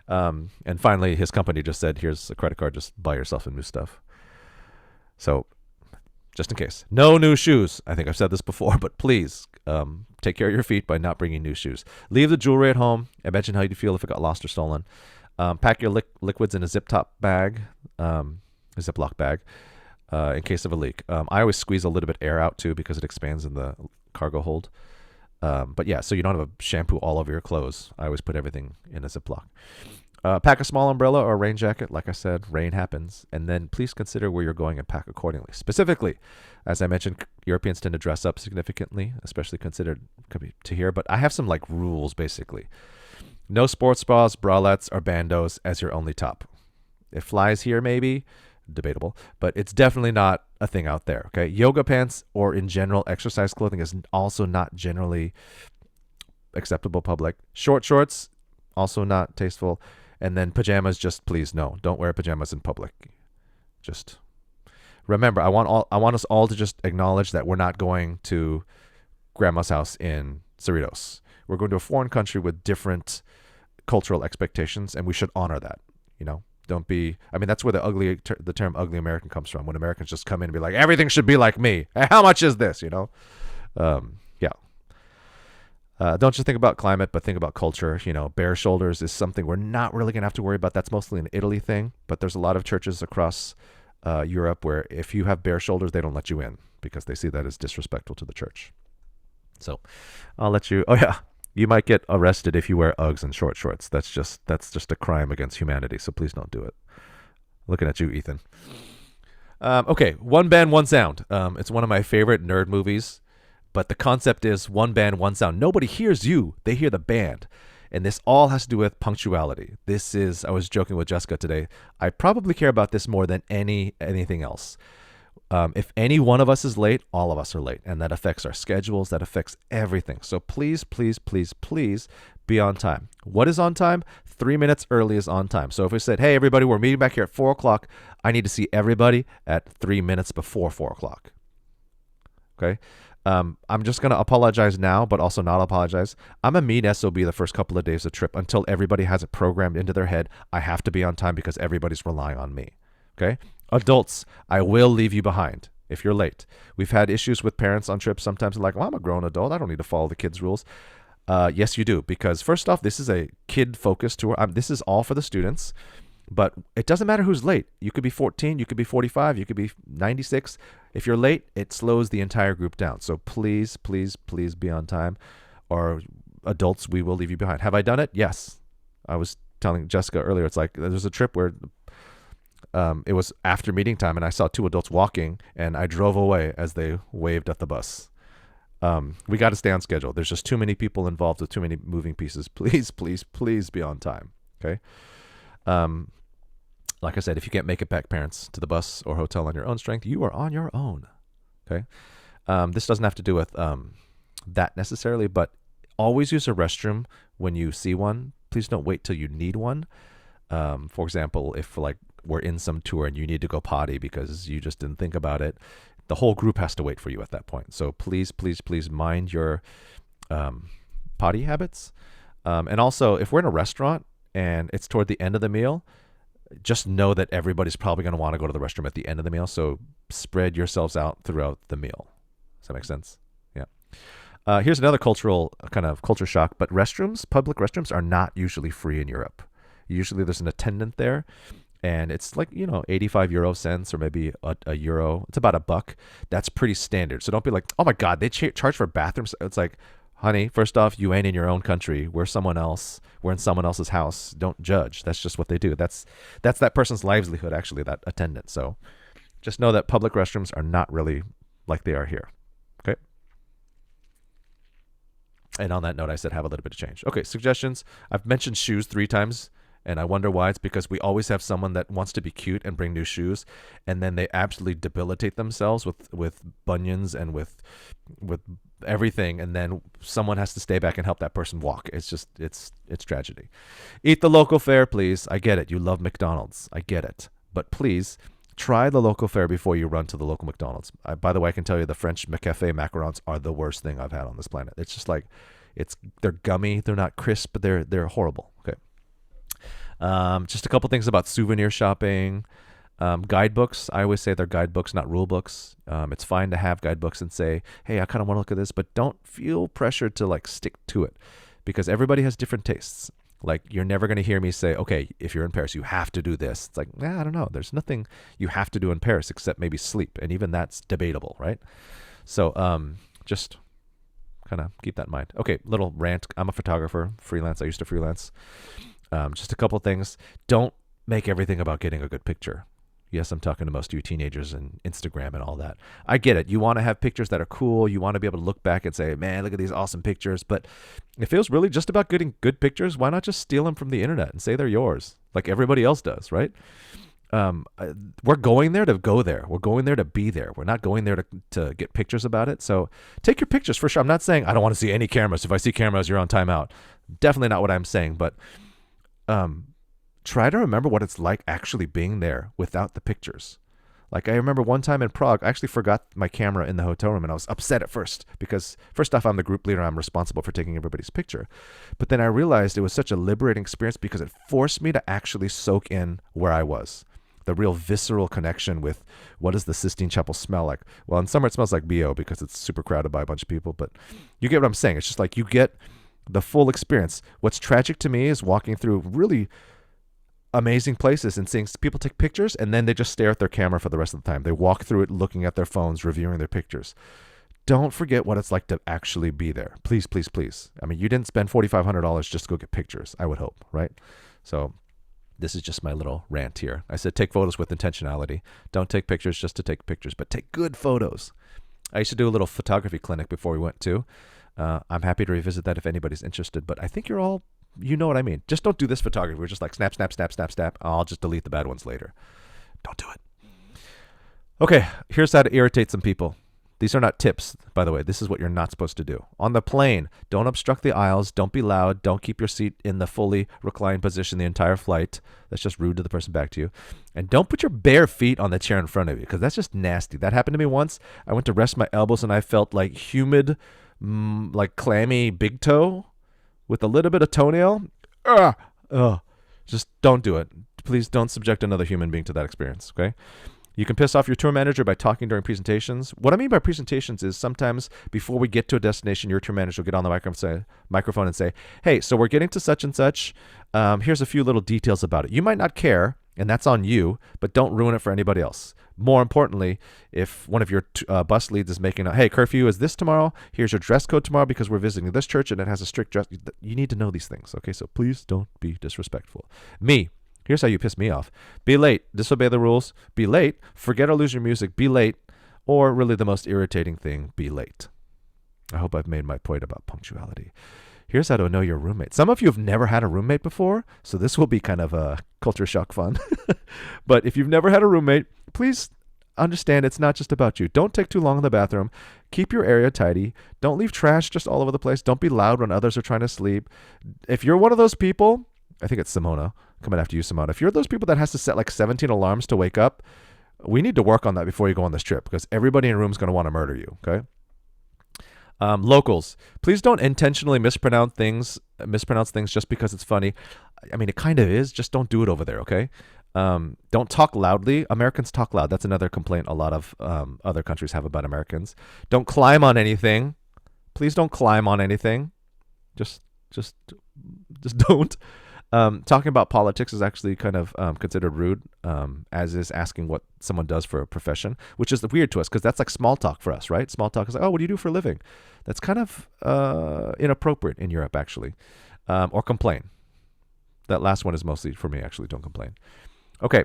And finally, his company just said, here's a credit card. Just buy yourself some new stuff. So just in case. No new shoes. I think I've said this before, but please take care of your feet by not bringing new shoes. Leave the jewelry at home. Imagine how you'd feel if it got lost or stolen. Pack your liquids in a zip-top bag, a Ziploc bag. In case of a leak. I always squeeze a little bit air out too because it expands in the cargo hold. But yeah, so you don't have a shampoo all over your clothes. I always put everything in a Ziploc. Pack a small umbrella or a rain jacket. Like I said, rain happens. And then please consider where you're going and pack accordingly. Specifically, as I mentioned, Europeans tend to dress up significantly, especially considered to here. But I have some like rules basically. No sports bras, bralettes, or bandeaus as your only top. It flies here maybe. Debatable, but it's definitely not a thing out there. Okay, yoga pants or in general exercise clothing is also not generally acceptable public. Short shorts also not tasteful, and then pajamas, just please no, don't wear pajamas in public. Just remember, I want us all to just acknowledge that we're not going to grandma's house in Cerritos. We're going to a foreign country with different cultural expectations, and we should honor that. You know. Don't be, I mean, that's where the term ugly American comes from. When Americans just come in and be like, everything should be like me. How much is this? You know? Yeah. Don't just think about climate, but think about culture. You know, bare shoulders is something we're not really going to have to worry about. That's mostly an Italy thing, but there's a lot of churches across Europe where if you have bare shoulders, they don't let you in because they see that as disrespectful to the church. So I'll let you, oh yeah. You might get arrested if you wear Uggs and short shorts. That's just a crime against humanity. So please don't do it. Looking at you, Ethan. Okay, one band, one sound. It's one of my favorite nerd movies, but the concept is one band, one sound. Nobody hears you; they hear the band, and this all has to do with punctuality. This is. I was joking with Jessica today. I probably care about this more than anything else. If any one of us is late, all of us are late, and that affects our schedules. That affects everything. So please, please, please, please be on time. What is on time? 3 minutes early is on time. So if we said, hey, everybody, we're meeting back here at 4 o'clock, I need to see everybody at 3 minutes before 4 o'clock. Okay? I'm just going to apologize now, but also not apologize. I'm a mean SOB the first couple of days of trip until everybody has it programmed into their head. I have to be on time because everybody's relying on me. Okay? Adults, I will leave you behind if you're late. We've had issues with parents on trips. Sometimes they're like, well, I'm a grown adult. I don't need to follow the kids' rules. Yes, you do. Because first off, this is a kid-focused tour. This is all for the students. But it doesn't matter who's late. You could be 14, you could be 45, you could be 96. If you're late, it slows the entire group down. So please, please, please be on time. Or adults, we will leave you behind. Have I done it? Yes. I was telling Jessica earlier, it's like there's a trip where it was after meeting time, and I saw 2 adults walking, and I drove away as they waved at the bus. We got to stay on schedule. There's just too many people involved with too many moving pieces. Please, please, please be on time. Okay. Like I said, if you can't make it back, parents, to the bus or hotel on your own strength, you are on your own. Okay. This doesn't have to do with that necessarily, but always use a restroom when you see one. Please don't wait till you need one. For example, if like we're in some tour and you need to go potty because you just didn't think about it, the whole group has to wait for you at that point. So please, please, please mind your potty habits. And also, if we're in a restaurant and it's toward the end of the meal, just know that everybody's probably going to want to go to the restroom at the end of the meal. So spread yourselves out throughout the meal. Does that make sense? Yeah. Here's another culture shock, but public restrooms are not usually free in Europe. Usually there's an attendant there, and it's like, 85 euro cents or maybe a euro. It's about $1. That's pretty standard. So don't be like, oh my God, they charge for bathrooms. It's like, honey, first off, you ain't in your own country. We're someone else. We're in someone else's house. Don't judge. That's just what they do. That's that person's livelihood, actually, that attendant. So just know that public restrooms are not really like they are here. Okay. And on that note, I said have a little bit of change. Okay, suggestions. I've mentioned shoes 3 times, and I wonder why. It's because we always have someone that wants to be cute and bring new shoes, and then they absolutely debilitate themselves with bunions and with everything, and then someone has to stay back and help that person walk. It's just it's tragedy. Eat the local fare, please. I get it. You love McDonald's. I get it. But please try the local fare before you run to the local McDonald's. By the way, I can tell you the French McCafe macarons are the worst thing I've had on this planet. It's just like they're gummy, they're not crisp, but they're horrible. Okay. Just a couple things about souvenir shopping. Guidebooks, I always say they're guidebooks, not rule books. It's fine to have guidebooks and say, hey, I kind of want to look at this, but don't feel pressured to like stick to it, because everybody has different tastes. Like, you're never going to hear me say, okay, if you're in Paris, you have to do this. It's like, I don't know. There's nothing you have to do in Paris except maybe sleep. And even that's debatable, right? So just kind of keep that in mind. Okay, little rant. I'm a photographer, freelance. I used to freelance. Just a couple things. Don't make everything about getting a good picture. Yes, I'm talking to most of you teenagers and Instagram and all that. I get it. You want to have pictures that are cool. You want to be able to look back and say, man, look at these awesome pictures. But if it was really just about getting good pictures, why not just steal them from the internet and say they're yours like everybody else does, right? We're going there to go there. We're going there to be there. We're not going there to get pictures about it. So take your pictures for sure. I'm not saying I don't want to see any cameras. If I see cameras, you're on timeout. Definitely not what I'm saying. But try to remember what it's like actually being there without the pictures. Like, I remember one time in Prague, I actually forgot my camera in the hotel room, and I was upset at first because, first off, I'm the group leader. I'm responsible for taking everybody's picture. But then I realized it was such a liberating experience because it forced me to actually soak in where I was. The real visceral connection with what does the Sistine Chapel smell like? Well, in summer it smells like BO because it's super crowded by a bunch of people, but you get what I'm saying. It's just like you get the full experience. What's tragic to me is walking through really amazing places and seeing people take pictures, and then they just stare at their camera for the rest of the time. They walk through it looking at their phones, reviewing their pictures. Don't forget what it's like to actually be there. Please, please, please. I mean, you didn't spend $4,500 just to go get pictures, I would hope, right? So this is just my little rant here. I said take photos with intentionality. Don't take pictures just to take pictures, but take good photos. I used to do a little photography clinic before we went too. I'm happy to revisit that if anybody's interested, but I think you're all, you know what I mean. Just don't do this photography. We're just like snap, snap, snap, snap, snap. I'll just delete the bad ones later. Don't do it. Okay, here's how to irritate some people. These are not tips, by the way. This is what you're not supposed to do. On the plane, don't obstruct the aisles. Don't be loud. Don't keep your seat in the fully reclined position the entire flight. That's just rude to the person back to you. And don't put your bare feet on the chair in front of you because that's just nasty. That happened to me once. I went to rest my elbows and I felt like humid, like clammy big toe with a little bit of toenail. Ugh. Ugh. Just don't do it. Please don't subject another human being to that experience, okay? You can piss off your tour manager by talking during presentations. What I mean by presentations is sometimes before we get to a destination, your tour manager will get on the microphone and say, hey, so we're getting to such and such. Here's a few little details about it. You might not care, and that's on you, but don't ruin it for anybody else. More importantly, if one of your bus leads is making a, hey, curfew is this tomorrow. Here's your dress code tomorrow because we're visiting this church and it has a strict dress. You need to know these things, okay? So please don't be disrespectful. Here's how you piss me off. Be late. Disobey the rules. Be late. Forget or lose your music. Be late. Or really the most irritating thing, be late. I hope I've made my point about punctuality. Here's how to know your roommate. Some of you have never had a roommate before, so this will be kind of a culture shock fun. But if you've never had a roommate, please understand it's not just about you. Don't take too long in the bathroom. Keep your area tidy. Don't leave trash just all over the place. Don't be loud when others are trying to sleep. If you're one of those people, I think it's Simona, coming after you, Simona. If you're those people that has to set like 17 alarms to wake up, we need to work on that before you go on this trip because everybody in the room is going to want to murder you, okay? Locals, please don't intentionally mispronounce things just because it's funny. I mean, it kind of is. Just don't do it over there, okay? Don't talk loudly. Americans talk loud. That's another complaint a lot of other countries have about Americans. Don't climb on anything. Please don't climb on anything. Just don't. Talking about politics is actually kind of considered rude, as is asking what someone does for a profession, which is weird to us because that's like small talk for us, right? Small talk is like, oh, what do you do for a living? That's kind of inappropriate in Europe, actually. Or complain. That last one is mostly for me, actually. Don't complain. Okay.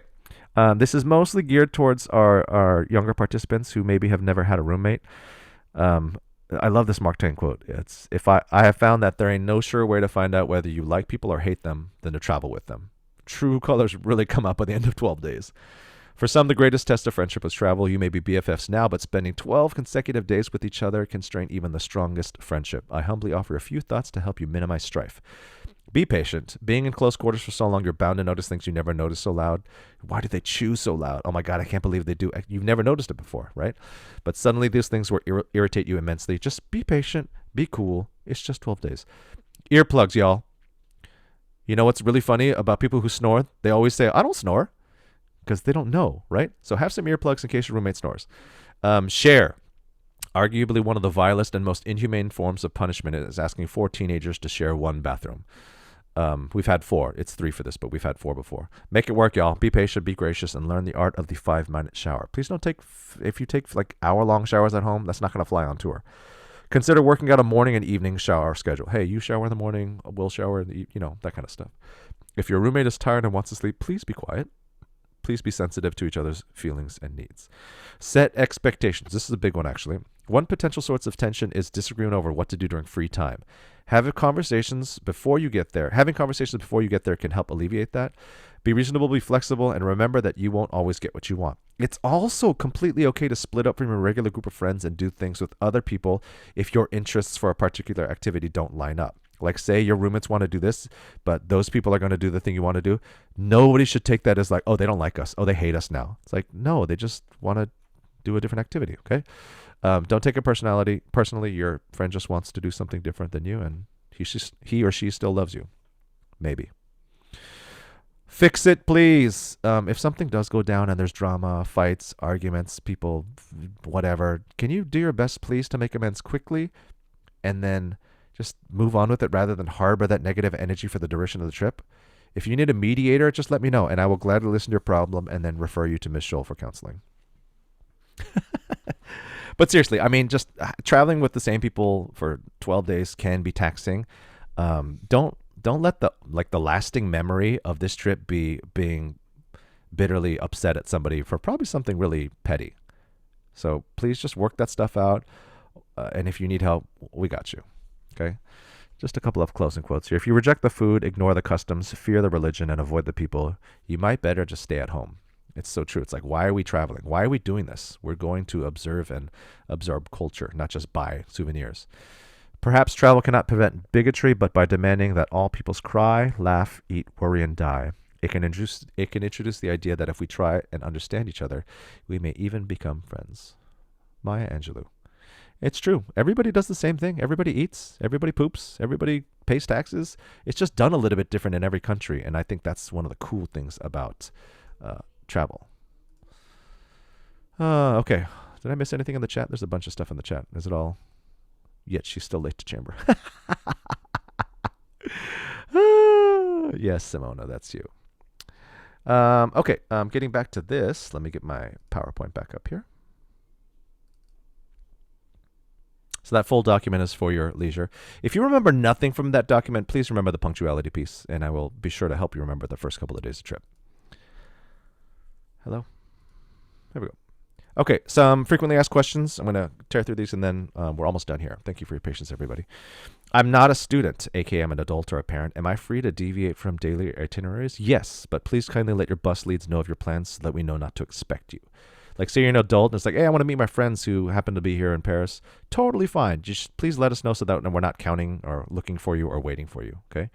This is mostly geared towards our younger participants who maybe have never had a roommate. I love this Mark Twain quote. It's I have found that there ain't no sure way to find out whether you like people or hate them than to travel with them. True colors really come up by the end of 12 days. For some, the greatest test of friendship is travel. You may be BFFs now, but spending 12 consecutive days with each other can strain even the strongest friendship. I humbly offer a few thoughts to help you minimize strife. Be patient. Being in close quarters for so long, you're bound to notice things you never noticed so loud. Why do they chew so loud? Oh my God, I can't believe they do. You've never noticed it before, right? But suddenly these things will irritate you immensely. Just be patient. Be cool. It's just 12 days. Earplugs, y'all. You know what's really funny about people who snore? They always say, I don't snore, because they don't know, right? So have some earplugs in case your roommate snores. Share. Arguably one of the vilest and most inhumane forms of punishment is asking 4 teenagers to share one bathroom. We've had 4. It's 3 for this, but we've had 4 before. Make it work, y'all. Be patient, be gracious, and learn the art of the 5-minute shower. Please don't if you take like hour-long showers at home, that's not going to fly on tour. Consider working out a morning and evening shower schedule. Hey, you shower in the morning, we'll shower in the, that kind of stuff. If your roommate is tired and wants to sleep, please be quiet. Please be sensitive to each other's feelings and needs. Set expectations. This is a big one, actually. One potential source of tension is disagreeing over what to do during free time. Having conversations before you get there can help alleviate that. Be reasonable, be flexible, and remember that you won't always get what you want. It's also completely okay to split up from your regular group of friends and do things with other people if your interests for a particular activity don't line up. Like, say your roommates want to do this, but those people are going to do the thing you want to do. Nobody should take that as like, oh, they don't like us. Oh, they hate us now. It's like, no, they just want to do a different activity, okay? Don't take it personally. Your friend just wants to do something different than you, and he or she still loves you. Maybe. Fix it, please. If something does go down and there's drama, fights, arguments, people, whatever, can you do your best, please, to make amends quickly and then just move on with it rather than harbor that negative energy for the duration of the trip? If you need a mediator, just let me know, and I will gladly listen to your problem and then refer you to Miss Scholl for counseling. But seriously, I mean, just traveling with the same people for 12 days can be taxing. Don't let the lasting memory of this trip be being bitterly upset at somebody for probably something really petty. So please just work that stuff out. And if you need help, we got you. Okay? Just a couple of closing quotes here. If you reject the food, ignore the customs, fear the religion, and avoid the people, you might better just stay at home. It's so true. It's like, why are we traveling? Why are we doing this? We're going to observe and absorb culture, not just buy souvenirs. Perhaps travel cannot prevent bigotry, but by demanding that all peoples cry, laugh, eat, worry, and die, it can introduce the idea that if we try and understand each other, we may even become friends. Maya Angelou. It's true. Everybody does the same thing. Everybody eats. Everybody poops. Everybody pays taxes. It's just done a little bit different in every country, and I think that's one of the cool things about travel. Okay. Did I miss anything in the chat? There's a bunch of stuff in the chat. Is it all? Yet she's still late to chamber. Yes, Simona, that's you. Okay, getting back to this. Let me get my PowerPoint back up here. So that full document is for your leisure. If you remember nothing from that document, please remember the punctuality piece, and I will be sure to help you remember the first couple of days of trip. Hello? There we go. Okay, some frequently asked questions. I'm going to tear through these, and then we're almost done here. Thank you for your patience, everybody. I'm not a student, aka I'm an adult or a parent. Am I free to deviate from daily itineraries? Yes, but please kindly let your bus leads know of your plans so that we know not to expect you. Like, say you're an adult and it's like, hey, I want to meet my friends who happen to be here in Paris. Totally fine. Just please let us know so that we're not counting or looking for you or waiting for you, okay?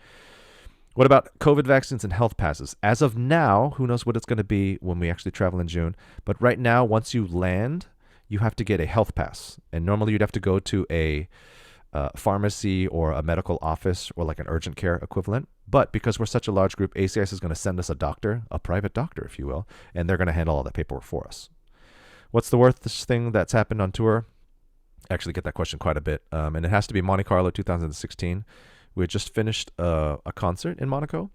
What about COVID vaccines and health passes? As of now, who knows what it's going to be when we actually travel in June. But right now, once you land, you have to get a health pass. And normally you'd have to go to a pharmacy or a medical office or like an urgent care equivalent. But because we're such a large group, ACIS is going to send us a doctor, a private doctor, if you will, and they're going to handle all that paperwork for us. What's the worst thing that's happened on tour? I actually get that question quite a bit. And it has to be Monte Carlo 2016. We had just finished a concert in Monaco,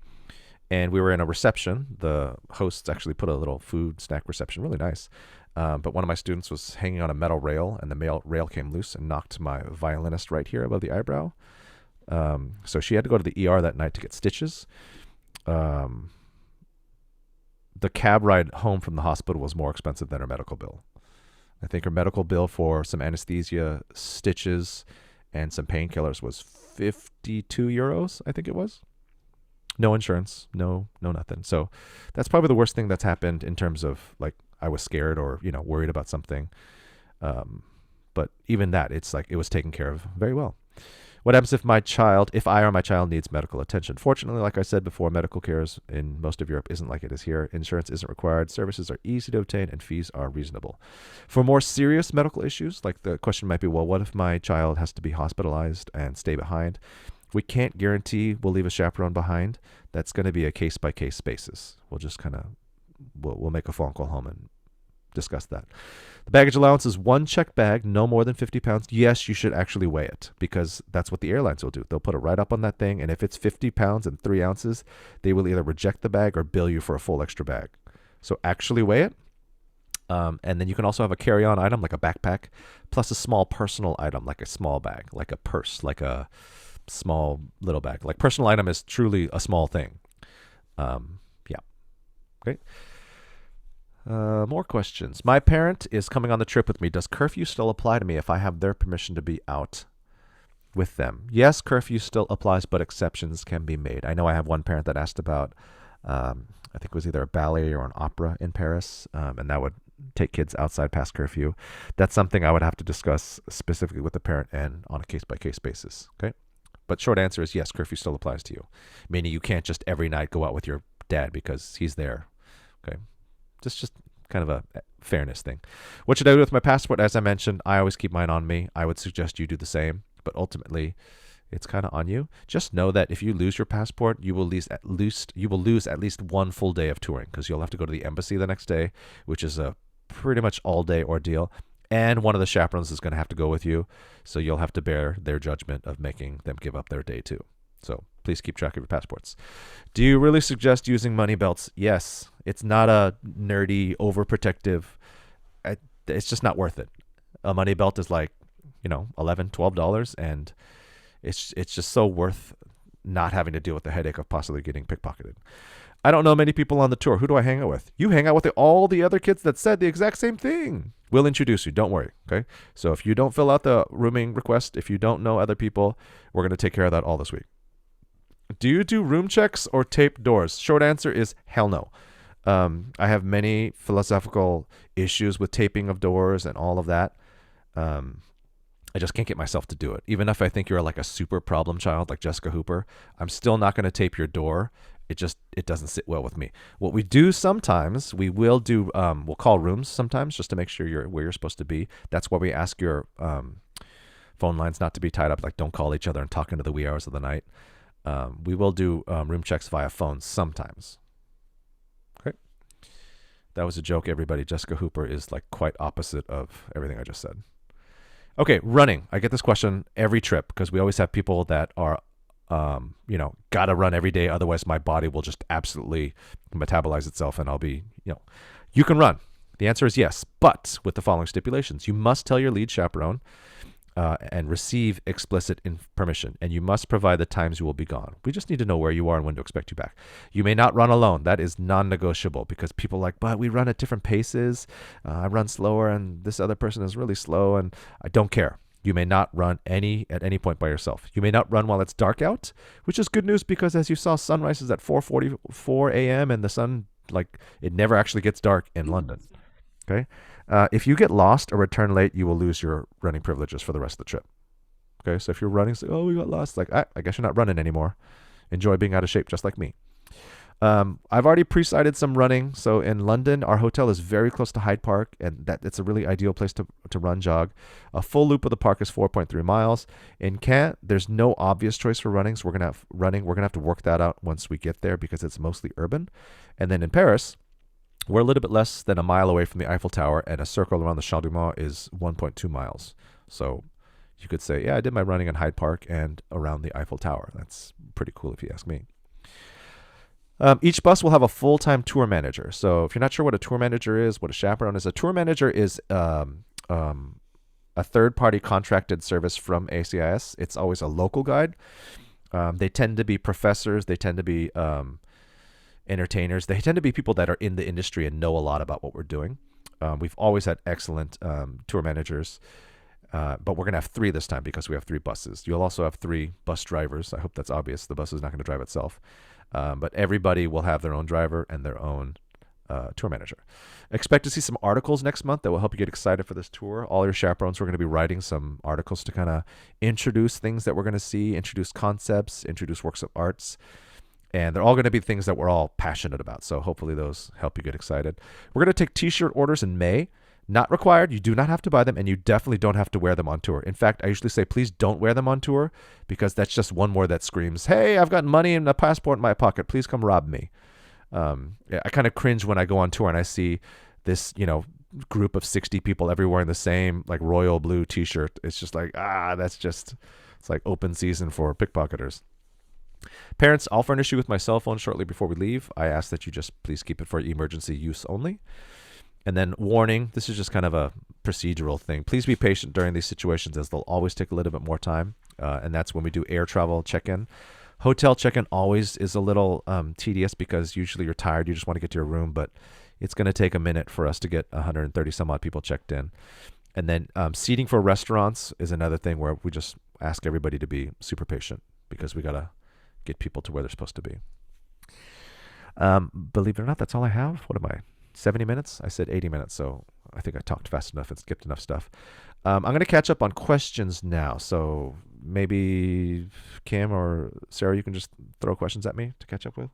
and we were in a reception. The hosts actually put a little food snack reception, really nice. But one of my students was hanging on a metal rail, and the rail came loose and knocked my violinist right here above the eyebrow. So she had to go to the ER that night to get stitches. The cab ride home from the hospital was more expensive than her medical bill. I think her medical bill for some anesthesia, stitches, and some painkillers was 52 euros, I think it was. No insurance, no nothing. So that's probably the worst thing that's happened in terms of, like, I was scared or, worried about something. But even that, it's like it was taken care of very well. What happens if I or my child needs medical attention? Fortunately, like I said before, medical care in most of Europe isn't like it is here. Insurance isn't required. Services are easy to obtain, and fees are reasonable. For more serious medical issues, like the question might be, well, what if my child has to be hospitalized and stay behind? We can't guarantee we'll leave a chaperone behind. That's going to be a case-by-case basis. We'll just we'll make a phone call home and discuss that. The baggage allowance is one checked bag, no more than 50 pounds. Yes, you should actually weigh it because that's what the airlines will do. They'll put it right up on that thing, and if it's 50 pounds and 3 ounces, they will either reject the bag or bill you for a full extra bag. So actually weigh it. And then you can also have a carry-on item like a backpack, plus a small personal item like a small bag, like a purse, like a small little bag. Like personal item is truly a small thing. Yeah. Okay. More questions. My parent is coming on the trip with me. Does curfew still apply to me if I have their permission to be out with them? Yes, curfew still applies, but exceptions can be made. I know I have one parent that asked about, I think it was either a ballet or an opera in Paris, and that would take kids outside past curfew. That's something I would have to discuss specifically with the parent and on a case-by-case basis. Okay. But short answer is yes, curfew still applies to you, meaning you can't just every night go out with your dad because he's there. Okay. Just kind of a fairness thing. What should I do with my passport? As I mentioned, I always keep mine on me. I would suggest you do the same, but ultimately it's kind of on you. Just know that if you lose your passport, you will lose at least one full day of touring because you'll have to go to the embassy the next day, which is a pretty much all day ordeal. And one of the chaperones is going to have to go with you, so you'll have to bear their judgment of making them give up their day too. So please keep track of your passports. Do you really suggest using money belts? Yes. It's not a nerdy, overprotective. It's just not worth it. A money belt is like, $11, $12, and it's just so worth not having to deal with the headache of possibly getting pickpocketed. I don't know many people on the tour. Who do I hang out with? You hang out with all the other kids that said the exact same thing. We'll introduce you. Don't worry. Okay. So if you don't fill out the rooming request, if you don't know other people, we're going to take care of that all this week. Do you do room checks or tape doors? Short answer is hell no. I have many philosophical issues with taping of doors and all of that. Um, I just can't get myself to do it. Even if I think you're like a super problem child like Jessica Hooper, I'm still not going to tape your door. It doesn't sit well with me. What we do sometimes, we will do we'll call rooms sometimes just to make sure you're where you're supposed to be. That's why we ask your phone lines not to be tied up. Like don't call each other and talk into the wee hours of the night. We will do room checks via phone sometimes. Okay, that was a joke, everybody. Jessica Hooper is like quite opposite of everything I just said. Okay, running. I get this question every trip because we always have people that are, gotta run every day. Otherwise, my body will just absolutely metabolize itself and I'll be, you can run. The answer is yes, but with the following stipulations. You must tell your lead chaperone and receive explicit permission, and you must provide the times you will be gone. We just need to know where you are and when to expect you back. You may not run alone. That is non-negotiable because people are like, but we run at different paces. I run slower, and this other person is really slow, and I don't care. You may not run at any point by yourself. You may not run while it's dark out, which is good news because as you saw, sunrise is at 4:44 a.m. and the sun it never actually gets dark in London. Okay. If you get lost or return late, you will lose your running privileges for the rest of the trip. Okay. So if you're running, it's like, oh, we got lost. I guess you're not running anymore. Enjoy being out of shape, just like me. I've already pre-cited some running. So in London, our hotel is very close to Hyde Park, and it's a really ideal place to run jog. A full loop of the park is 4.3 miles. In Caen, there's no obvious choice for running, so we're gonna have running. We're gonna have to work that out once we get there because it's mostly urban. And then in Paris, we're a little bit less than a mile away from the Eiffel Tower, and a circle around the Champ du Mans is 1.2 miles. So you could say, yeah, I did my running in Hyde Park and around the Eiffel Tower. That's pretty cool if you ask me. Each bus will have a full-time tour manager. So if you're not sure what a tour manager is, what a chaperone is, a tour manager is a third-party contracted service from ACIS. It's always a local guide. They tend to be professors. They tend to be entertainers. They tend to be people that are in the industry and know a lot about what we're doing. We've always had excellent tour managers, but we're going to have 3 this time because we have 3 buses. You'll also have 3 bus drivers. I hope that's obvious. The bus is not going to drive itself. But everybody will have their own driver and their own tour manager. Expect to see some articles next month that will help you get excited for this tour. All your chaperones, we're going to be writing some articles to kind of introduce things that we're going to see, introduce concepts, introduce works of arts. And they're all going to be things that we're all passionate about. So hopefully those help you get excited. We're going to take t-shirt orders in May. Not required. You do not have to buy them, and you definitely don't have to wear them on tour. In fact, I usually say, please don't wear them on tour because that's just one more that screams, hey, I've got money and a passport in my pocket. Please come rob me. I kind of cringe when I go on tour and I see this, group of 60 people everywhere in the same like royal blue t-shirt. It's just like, it's like open season for pickpocketers. Parents, I'll furnish you with my cell phone shortly before we leave. I ask that you just please keep it for emergency use only. And then warning, this is just kind of a procedural thing. Please be patient during these situations as they'll always take a little bit more time. And that's when we do air travel check-in. Hotel check-in always is a little tedious because usually you're tired. You just want to get to your room, but it's going to take a minute for us to get 130 some odd people checked in. And then seating for restaurants is another thing where we just ask everybody to be super patient because we got to get people to where they're supposed to be. Believe it or not, that's all I have. What am I? 70 minutes? I said 80 minutes, so I think I talked fast enough and skipped enough stuff. I'm going to catch up on questions now. So maybe Kim or Sarah, you can just throw questions at me to catch up with.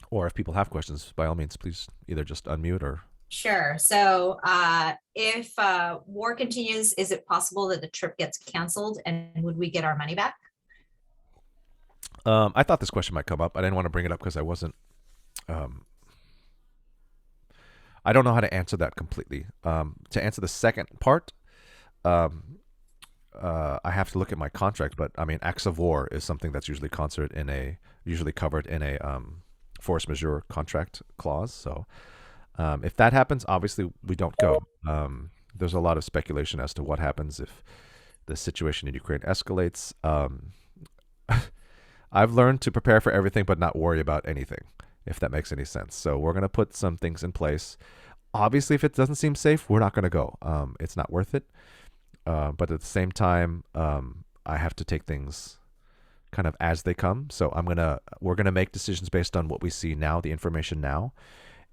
Or if people have questions, by all means, please either just unmute or. Sure. So if war continues, is it possible that the trip gets canceled and would we get our money back? I thought this question might come up. I didn't want to bring it up because I wasn't. I don't know how to answer that completely. To answer the second part, I have to look at my contract. But I mean, acts of war is something that's usually covered in a force majeure contract clause. So if that happens, obviously we don't go. There's a lot of speculation as to what happens if the situation in Ukraine escalates. I've learned to prepare for everything but not worry about anything, if that makes any sense. So we're going to put some things in place. Obviously, if it doesn't seem safe, we're not going to go. It's not worth it. But at the same time, I have to take things kind of as they come. So we're gonna make decisions based on what we see now, the information now,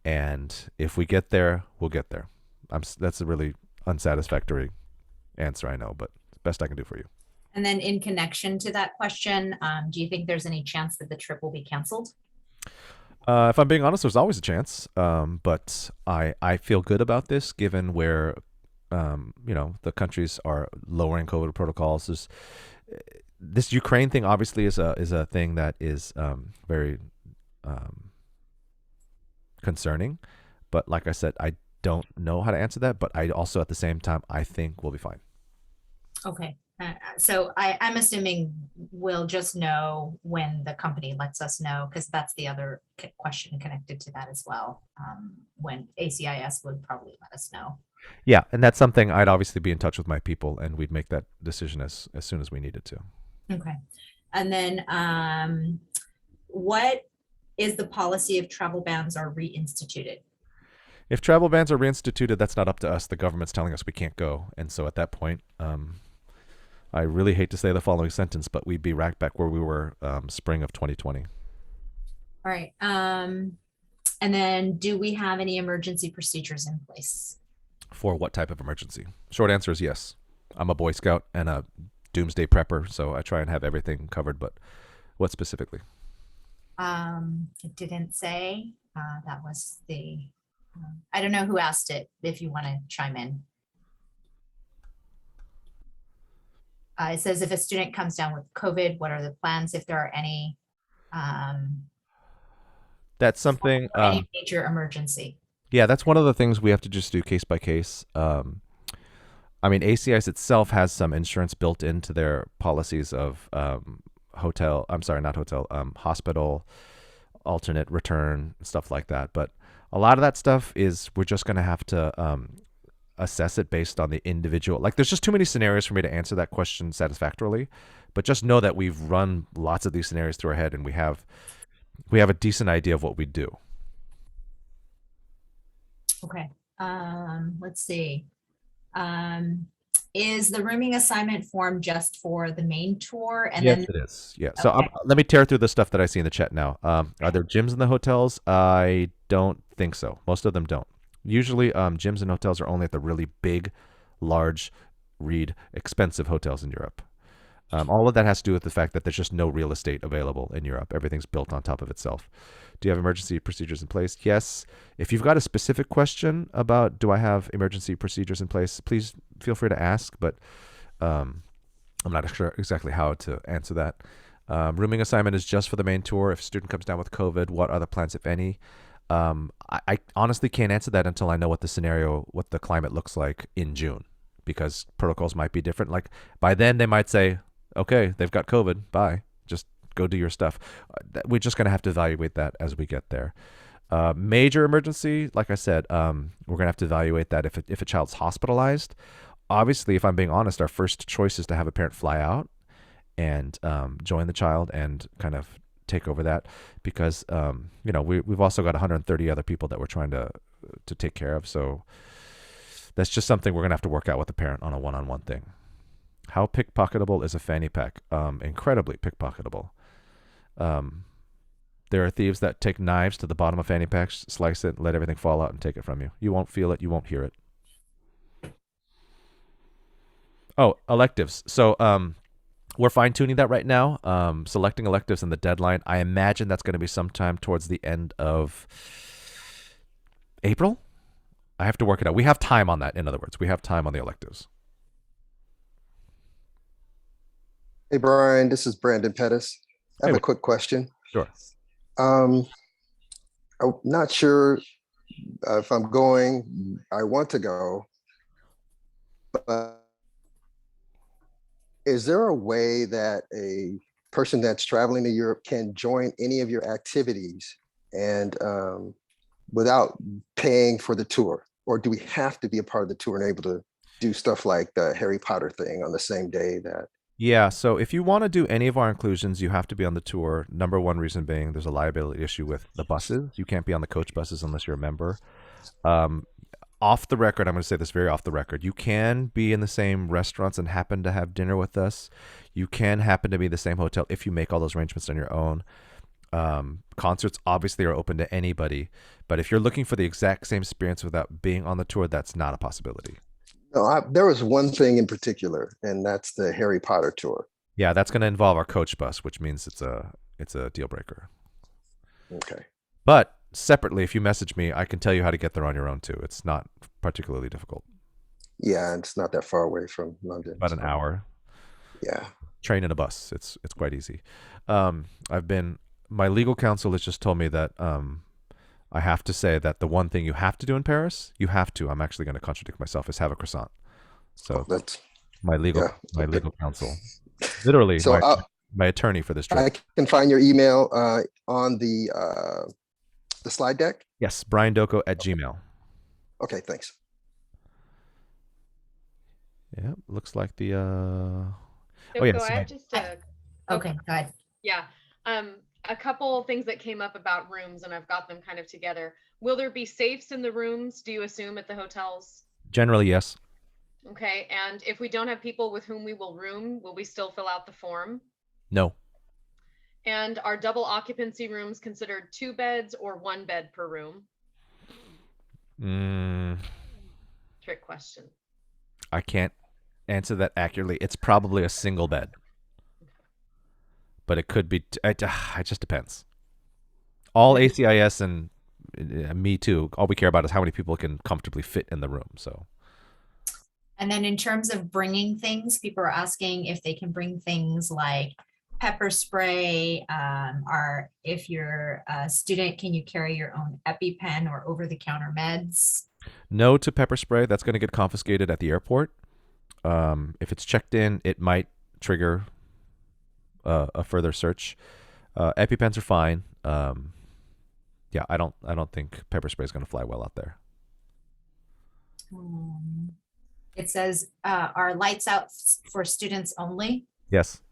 and if we get there, we'll get there. That's a really unsatisfactory answer, I know, but best I can do for you. And then in connection to that question, do you think there's any chance that the trip will be canceled? If I'm being honest, there's always a chance, but I feel good about this given where the countries are lowering COVID protocols. This Ukraine thing obviously is a thing that is very um, concerning, but like I said, I don't know how to answer that. But I also at the same time I think we'll be fine. Okay. So I'm assuming we'll just know when the company lets us know, because that's the other question connected to that as well. When ACIS would probably let us know. Yeah, and that's something I'd obviously be in touch with my people, and we'd make that decision as soon as we needed to. Okay. And then what is the policy if travel bans are reinstituted? If travel bans are reinstituted, that's not up to us. The government's telling us we can't go, and so at that point, I really hate to say the following sentence, but we'd be right back where we were spring of 2020. All right. And then do we have any emergency procedures in place? For what type of emergency? Short answer is yes. I'm a Boy Scout and a doomsday prepper, so I try and have everything covered, but what specifically? It didn't say. That was the, I don't know who asked it, if you want to chime in. It says if a student comes down with COVID, what are the plans if there are any? That's something. Any major emergency. Yeah, that's one of the things we have to just do case by case. I mean, ACIS itself has some insurance built into their policies of hotel. I'm sorry, not hotel. Hospital, alternate return, stuff like that. But a lot of that stuff is we're just going to have to assess it based on the individual. Like, there's just too many scenarios for me to answer that question satisfactorily. But just know that we've run lots of these scenarios through our head, and we have a decent idea of what we do. Okay. Let's see. Is the rooming assignment form just for the main tour? And yes, then it is. Yeah. So okay. let me tear through the stuff that I see in the chat now. Are there gyms in the hotels? I don't think so. Most of them don't. Usually, gyms and hotels are only at the really big, large, expensive hotels in Europe. All of that has to do with the fact that there's just no real estate available in Europe. Everything's built on top of itself. Do you have emergency procedures in place? Yes. If you've got a specific question about do I have emergency procedures in place, please feel free to ask, but I'm not sure exactly how to answer that. Rooming assignment is just for the main tour. If a student comes down with COVID, what are the plans, if any? I honestly can't answer that until I know what the climate looks like in June, because protocols might be different. Like by then they might say, okay, they've got COVID, bye. Just go do your stuff. We're just going to have to evaluate that as we get there. Major emergency, like I said, we're going to have to evaluate that if a child's hospitalized. Obviously, if I'm being honest, our first choice is to have a parent fly out and join the child and kind of take over that, because we've also got 130 other people that we're trying to take care of. So that's just something we're going to have to work out with the parent on a one-on-one thing. How pickpocketable is a fanny pack? Incredibly pickpocketable. There are thieves that take knives to the bottom of fanny packs, slice it, let everything fall out, and take it from you. You won't feel it. You won't hear it. Oh, electives. So we're fine-tuning that right now, selecting electives and the deadline. I imagine that's going to be sometime towards the end of April. I have to work it out. We have time on that, in other words. We have time on the electives. Hey, Brian, this is Brandon Pettis. I have a quick question. Sure. I'm not sure if I'm going. I want to go, but is there a way that a person that's traveling to Europe can join any of your activities and without paying for the tour? Or do we have to be a part of the tour and able to do stuff like the Harry Potter thing on the same day that? Yeah, so if you want to do any of our inclusions, you have to be on the tour. Number one reason being there's a liability issue with the buses. You can't be on the coach buses unless you're a member. off the record, I'm going to say this very off the record. You can be in the same restaurants and happen to have dinner with us. You can happen to be in the same hotel if you make all those arrangements on your own. Concerts obviously are open to anybody, but if you're looking for the exact same experience without being on the tour, that's not a possibility. No, there was one thing in particular, and that's the Harry Potter tour. Yeah, that's going to involve our coach bus, which means it's a deal breaker. Okay. But separately, if you message me, I can tell you how to get there on your own too. It's not particularly difficult. Yeah, it's not that far away from London. About an hour. Yeah. Train and a bus. It's quite easy. My legal counsel has just told me that I have to say that the one thing you have to do in Paris, I'm actually going to contradict myself, is have a croissant. So That's my legal okay. legal counsel, literally So my attorney for this trip. I can find your email on the slide deck. Yes, briandoko@gmail. Okay, thanks. Yeah, looks like the Doko, yes, I have just Okay, go ahead. yeah. A couple things that came up about rooms, and I've got them kind of together. Will there be safes in the rooms, do you assume, at the hotels? generally yes. Okay, and if we don't have people with whom we will room, will we still fill out the form? No. And are double occupancy rooms considered 2 beds or 1 bed per room? Trick question. I can't answer that accurately. It's probably a single bed, but it could be. It just depends. All ACIS and me too. All we care about is how many people can comfortably fit in the room. So. And then in terms of bringing things, people are asking if they can bring things like pepper spray, or if you're a student, can you carry your own EpiPen or over-the-counter meds? No to pepper spray. That's going to get confiscated at the airport. If it's checked in, it might trigger a further search. EpiPens are fine. Yeah, I don't think pepper spray is going to fly well out there. It says, are lights out for students only? Yes.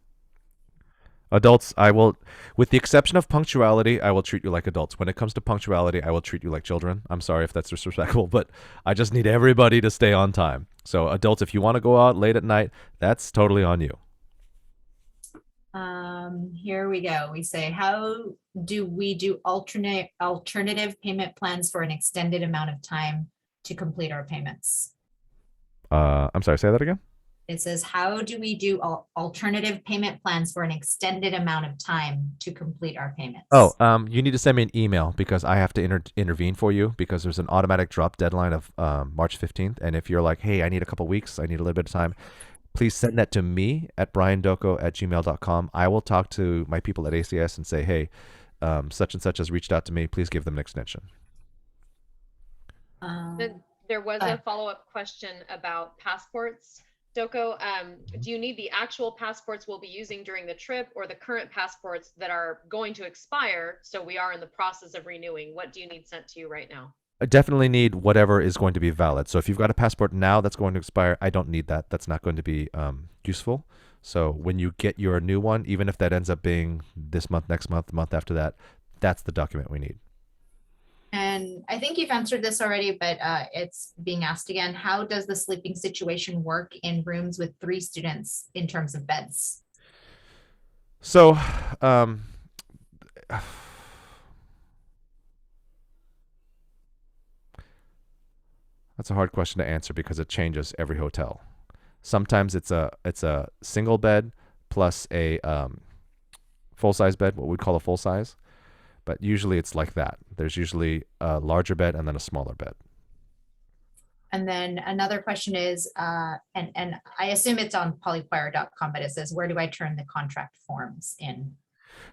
Adults, I will, with the exception of punctuality, I will treat you like adults. When it comes to punctuality, I will treat you like children. I'm sorry if that's disrespectful, but I just need everybody to stay on time. So adults, if you want to go out late at night, that's totally on you. Here we go. We say, how do we do alternative payment plans for an extended amount of time to complete our payments? I'm sorry, say that again. It says, how do we do alternative payment plans for an extended amount of time to complete our payments? Oh, you need to send me an email because I have to intervene for you because there's an automatic drop deadline of March 15th. And if you're like, hey, I need a couple weeks, I need a little bit of time, please send that to me at briandoko@gmail.com. I will talk to my people at ACS and say, hey, such and such has reached out to me. Please give them an extension. There was a follow-up question about passports. Doko, do you need the actual passports we'll be using during the trip or the current passports that are going to expire? So we are in the process of renewing. What do you need sent to you right now? I definitely need whatever is going to be valid. So if you've got a passport now that's going to expire, I don't need that. That's not going to be useful. So when you get your new one, even if that ends up being this month, next month, the month after that, that's the document we need. And I think you've answered this already, but it's being asked again. How does the sleeping situation work in rooms with 3 students in terms of beds? So, that's a hard question to answer because it changes every hotel. Sometimes it's a single bed plus a full-size bed, what we call a full size. But usually it's like that. There's usually a larger bed and then a smaller bed. And then another question is, and I assume it's on polychoir.com, but it says, where do I turn the contract forms in?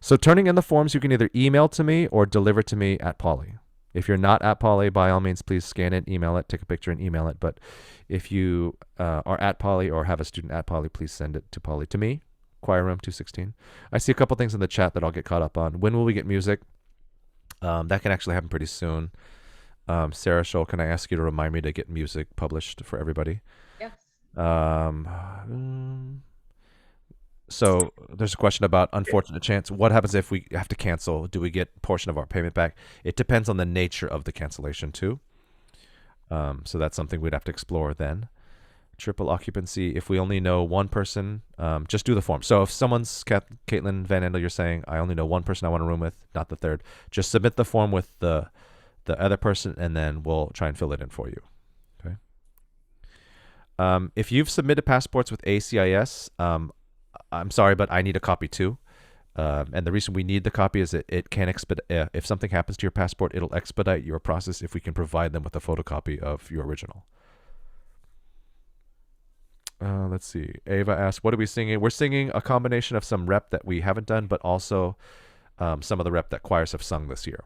So turning in the forms, you can either email to me or deliver to me at Poly. If you're not at Poly, by all means, please scan it, email it, take a picture and email it. But if you are at Poly or have a student at Poly, please send it to Poly, to me, Choir Room 216. I see a couple things in the chat that I'll get caught up on. When will we get music? That can actually happen pretty soon. Sarah Scholl, can I ask you to remind me to get music published for everybody? Yes. So there's a question about unfortunate chance. What happens if we have to cancel? Do we get a portion of our payment back? It depends on the nature of the cancellation too. So that's something we'd have to explore then. Triple occupancy, if we only know one person, just do the form. So if someone's Caitlin Van Andel, you're saying I only know one person I want to room with, not the third, just submit the form with the other person, and then we'll try and fill it in for you. Okay. If you've submitted passports with ACIS, I'm sorry, but I need a copy too. And the reason we need the copy is it can expedite. If something happens to your passport, it'll expedite your process if we can provide them with a photocopy of your original. Let's see. Ava asked, what are we singing? We're singing a combination of some rep that we haven't done, but also some of the rep that choirs have sung this year.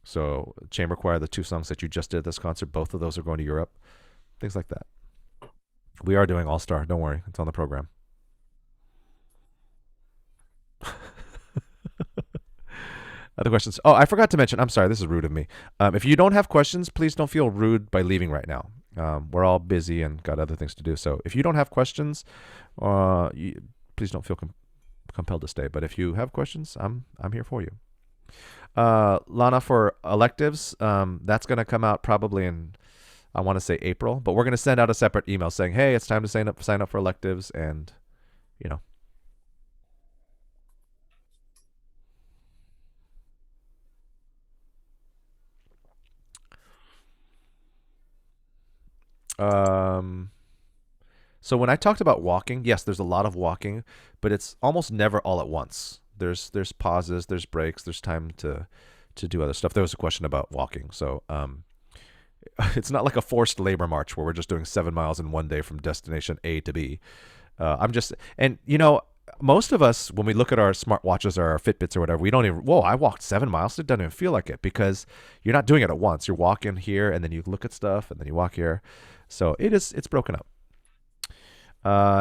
So chamber choir, the 2 songs that you just did at this concert, both of those are going to Europe. Things like that. We are doing All-Star. Don't worry. It's on the program. Other questions? Oh, I forgot to mention. I'm sorry. This is rude of me. If you don't have questions, please don't feel rude by leaving right now. We're all busy and got other things to do. So if you don't have questions, please don't feel compelled to stay. But if you have questions, I'm here for you. Lana, for electives, that's going to come out probably in, I want to say April. But we're going to send out a separate email saying, hey, it's time to sign up for electives, and you know. So when I talked about walking, yes, there's a lot of walking, but it's almost never all at once. There's pauses, there's breaks, there's time to do other stuff. There was a question about walking, so it's not like a forced labor march where we're just doing 7 miles in one day from destination A to B. And most of us, when we look at our smartwatches or our Fitbits or whatever, we don't even, whoa, I walked 7 miles. It doesn't even feel like it because you're not doing it at once. You're walking here and then you look at stuff and then you walk here. So it's broken up.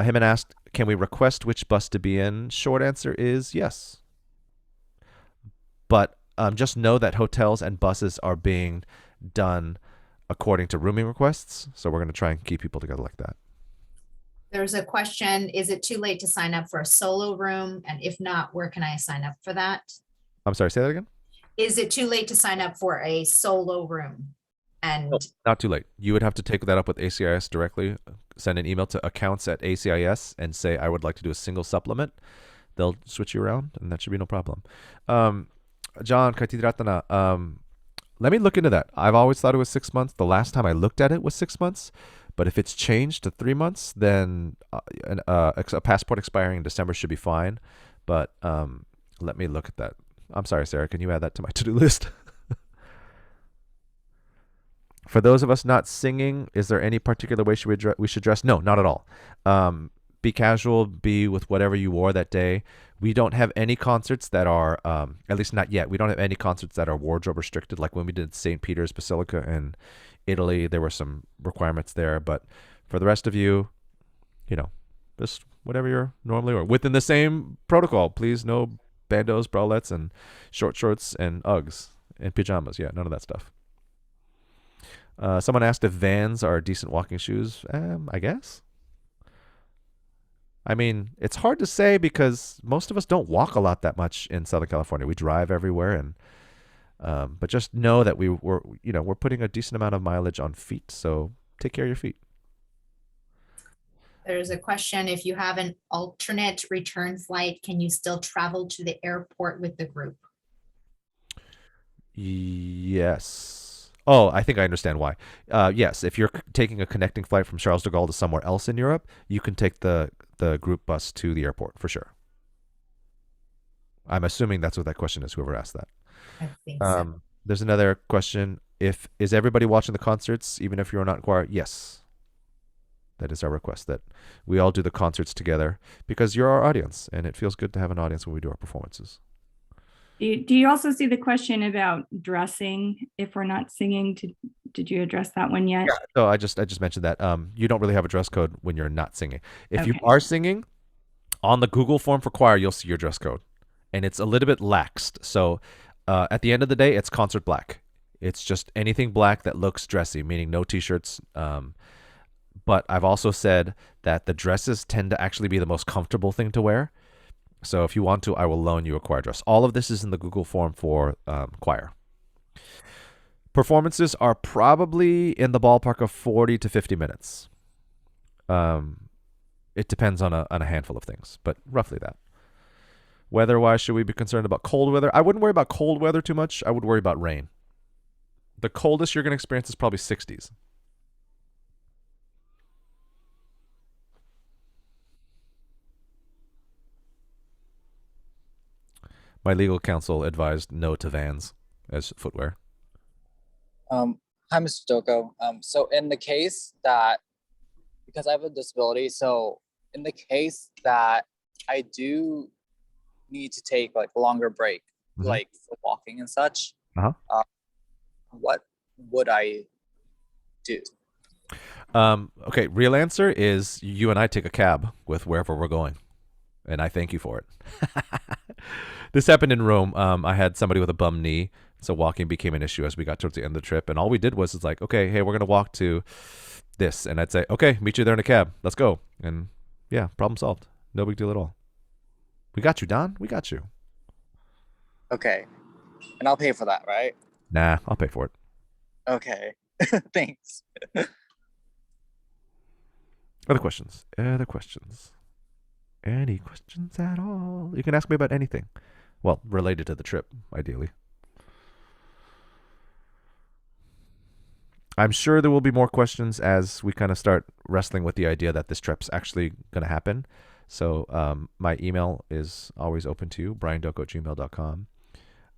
Him and asked, can we request which bus to be in? Short answer is yes. But just know that hotels and buses are being done according to rooming requests. So we're going to try and keep people together like that. There's a question, is it too late to sign up for a solo room? And if not, where can I sign up for that? I'm sorry, say that again? Is it too late to sign up for a solo room? And no, not too late. You would have to take that up with ACIS directly. Send an email to accounts@ACIS and say, I would like to do a single supplement. They'll switch you around, and that should be no problem. John Kaitidratana, let me look into that. I've always thought it was 6 months. The last time I looked at it was 6 months. But if it's changed to 3 months, then a passport expiring in December should be fine. But let me look at that. I'm sorry, Sarah. Can you add that to my to-do list? For those of us not singing, is there any particular way we should dress? No, not at all. Be casual. Be with whatever you wore that day. We don't have any concerts that are, at least not yet, we don't have any concerts that are wardrobe restricted. Like when we did St. Peter's Basilica in Italy, there were some requirements there. But for the rest of you, just whatever you're normally wearing. Within the same protocol, please. No bandos, bralettes, and short shorts and Uggs and pajamas. Yeah, none of that stuff. Someone asked if Vans are decent walking shoes. I guess. I mean, it's hard to say because most of us don't walk a lot that much in Southern California. We drive everywhere, and but just know that we're putting a decent amount of mileage on feet. So take care of your feet. there's a question, if you have an alternate return flight, can you still travel to the airport with the group? Yes. Oh, I think I understand why. Yes, if you're taking a connecting flight from Charles de Gaulle to somewhere else in Europe, you can take the group bus to the airport for sure. I'm assuming that's what that question is, whoever asked that. I think so. There's another question. Is everybody watching the concerts, even if you're not choir? Yes. That is our request, that we all do the concerts together because you're our audience, and it feels good to have an audience when we do our performances. Do you also see the question about dressing if we're not singing? Did you address that one yet? Yeah. So I just mentioned that you don't really have a dress code when you're not singing. If you Okay. are singing, on the Google form for choir, you'll see your dress code, and it's a little bit laxed. So at the end of the day, it's concert black. It's just anything black that looks dressy, meaning no t-shirts. But I've also said that the dresses tend to actually be the most comfortable thing to wear. So if you want to, I will loan you a choir dress. All of this is in the Google form for choir. Performances are probably in the ballpark of 40 to 50 minutes. It depends on a handful of things, but roughly that. Weather-wise, should we be concerned about cold weather? I wouldn't worry about cold weather too much. I would worry about rain. The coldest you're going to experience is probably 60s. My legal counsel advised no to Vans as footwear. Hi, Mr. Doko. So in the case that, because I have a disability, so in the case that I do need to take like a longer break, Mhm. like for walking and such, Uh-huh. What would I do? Okay, real answer is you and I take a cab with wherever we're going, and I thank you for it. This happened in Rome. I had somebody with a bum knee, so walking became an issue as we got towards the end of the trip. And all we did was like, okay, hey, we're gonna walk to this, and I'd say, okay, meet you there in a cab. Let's go. And yeah, problem solved. No big deal at all. We got you, Don. We got you. Okay. And I'll pay for that, right? Nah, I'll pay for it. Okay. Thanks. Other questions? Other questions? Any questions at all? You can ask me about anything. Well, related to the trip, ideally. I'm sure there will be more questions as we kind of start wrestling with the idea that this trip's actually going to happen. So my email is always open to you, briandoko@gmail.com.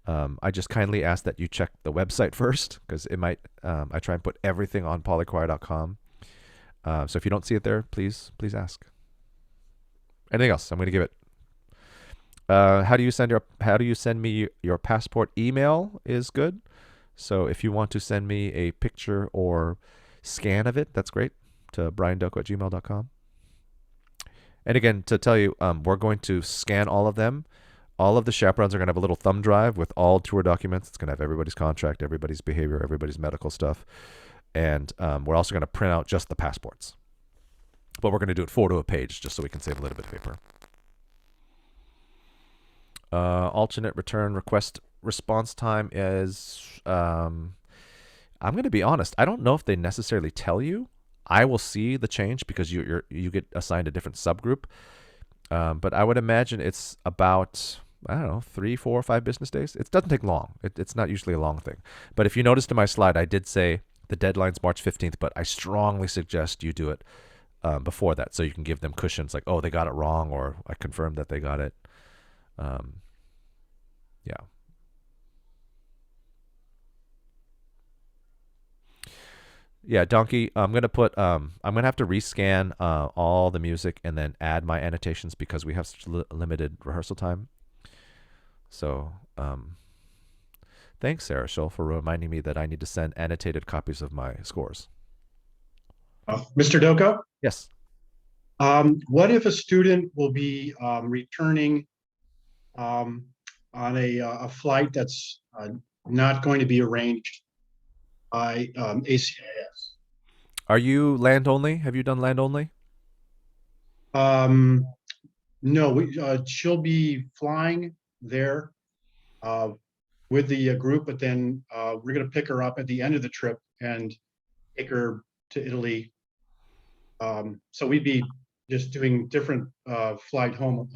I just kindly ask that you check the website first because it might. I try and put everything on polychoir.com. So if you don't see it there, please ask. Anything else? I'm going to give it. How do you send me your passport? Email is good. So if you want to send me a picture or scan of it, that's great, to briandoko@gmail.com. And again, to tell you, we're going to scan all of them. All of the chaperones are going to have a little thumb drive with all tour documents. It's going to have everybody's contract, everybody's behavior, everybody's medical stuff. And we're also going to print out just the passports. But we're going to do it 4 to a page just so we can save a little bit of paper. Alternate return request response time is, I'm going to be honest, I don't know if they necessarily tell you. I will see the change because you get assigned a different subgroup. But I would imagine it's about, I don't know, 3, 4, 5 business days. It doesn't take long. It's not usually a long thing. But if you noticed in my slide, I did say the deadline's March 15th, but I strongly suggest you do it before that so you can give them cushions like, oh, they got it wrong, or I confirmed that they got it. Yeah. Yeah, Donkey, I'm gonna have to rescan all the music and then add my annotations because we have such limited rehearsal time. So, thanks, Sarah Scholl, for reminding me that I need to send annotated copies of my scores. Mr. Doko, Yes. what if a student will be returning on a flight that's not going to be arranged by ACIS? Are you land only? Have you done land only? No, she'll be flying there with the group, but then we're going to pick her up at the end of the trip and take her to Italy. So we'd be just doing different flight home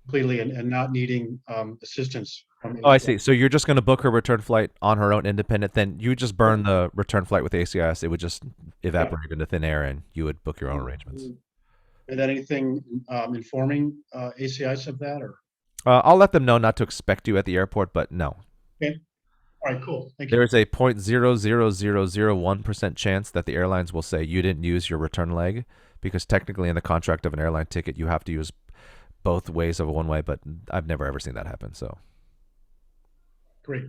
completely and not needing assistance from Oh, I any see. So you're just going to book her return flight on her own independent. Then you just burn the return flight with ACIS. It would just evaporate into thin air, and you would book your own arrangements. Is that anything informing ACIS of that, or? I'll let them know not to expect you at the airport, but no. Okay. All right, cool. Thank you. There's a 0.00001% chance that the airlines will say you didn't use your return leg because technically in the contract of an airline ticket, you have to use both ways of a one way, but I've never ever seen that happen. So Great.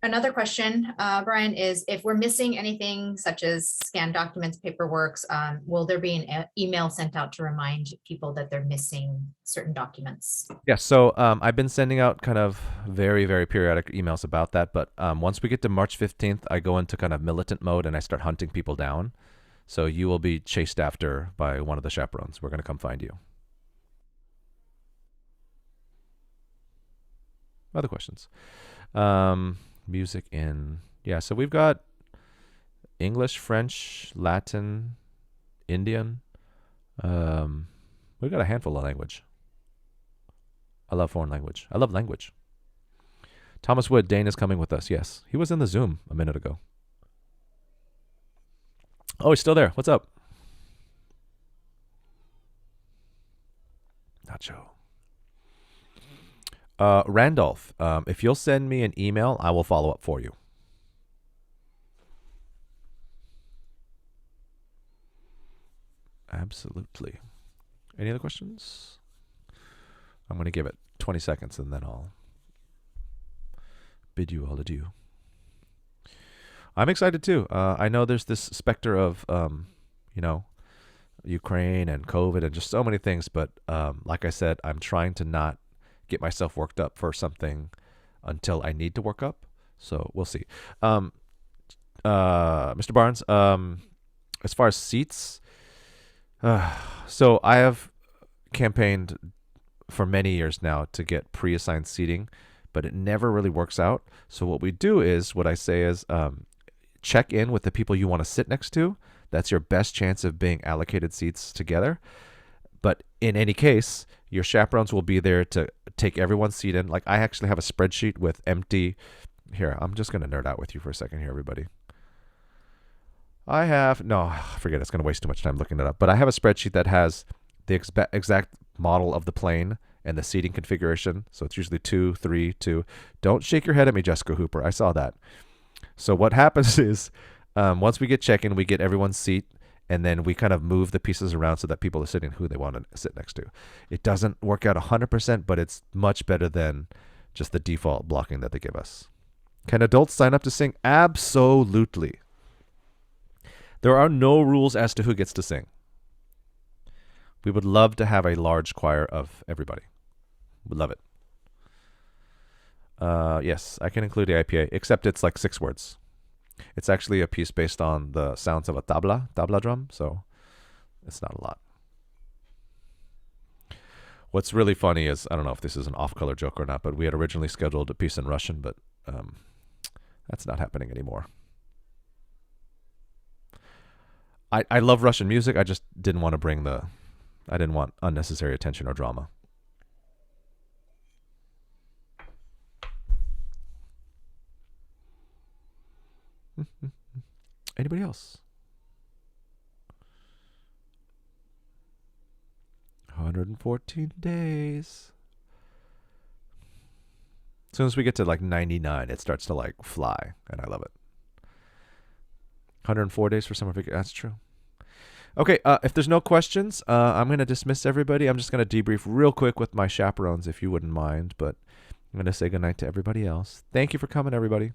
Another question, Brian, is if we're missing anything such as scanned documents, paperwork, will there be an email sent out to remind people that they're missing certain documents? yeah, so I've been sending out kind of very, very periodic emails about that. But once we get to March 15th, I go into kind of militant mode and I start hunting people down. So you will be chased after by one of the chaperones. We're going to come find you. Other questions? Music in Yeah, so we've got English, French, Latin, Indian. We've got a handful of language. I love foreign language. I love language. Thomas Wood, Dane is coming with us. Yes, he was in the Zoom a minute ago. Oh, he's still there. What's up? Nacho. Randolph, if you'll send me an email, I will follow up for you. Absolutely. Any other questions? I'm going to give it 20 seconds and then I'll bid you all adieu. I'm excited too. I know there's this specter of, Ukraine and COVID and just so many things. But like I said, I'm trying to not get myself worked up for something until I need to work up. So we'll see. Mr. Barnes, as far as seats, so I have campaigned for many years now to get pre-assigned seating, but it never really works out. So what we do is, what I say is, check in with the people you want to sit next to. That's your best chance of being allocated seats together. But in any case, your chaperones will be there to take everyone's seat in. Like, I actually have a spreadsheet with empty. Here, I'm just going to nerd out with you for a second here, everybody. Forget it. It's going to waste too much time looking it up. But I have a spreadsheet that has the exact model of the plane and the seating configuration. So it's usually 2, 3, 2. Don't shake your head at me, Jessica Hooper. I saw that. So what happens is, once we get check-in, we get everyone's seat, and then we kind of move the pieces around so that people are sitting who they want to sit next to. It doesn't work out 100%, but it's much better than just the default blocking that they give us. Can adults sign up to sing? Absolutely. There are no rules as to who gets to sing. We would love to have a large choir of everybody. Would love it. Yes, I can include the IPA, except it's like 6 words. It's actually a piece based on the sounds of a tabla drum, so it's not a lot. What's really funny is, I don't know if this is an off-color joke or not, but we had originally scheduled a piece in Russian, but that's not happening anymore. I love Russian music. I just didn't want to I didn't want unnecessary attention or drama. Anybody else? 114 days. As soon as we get to like 99, it starts to like fly, and I love it. 104 days for summer vacation. That's true. Okay, if there's no questions, I'm going to dismiss everybody. I'm just going to debrief real quick with my chaperones, if you wouldn't mind, but I'm going to say goodnight to everybody else. Thank you for coming, everybody.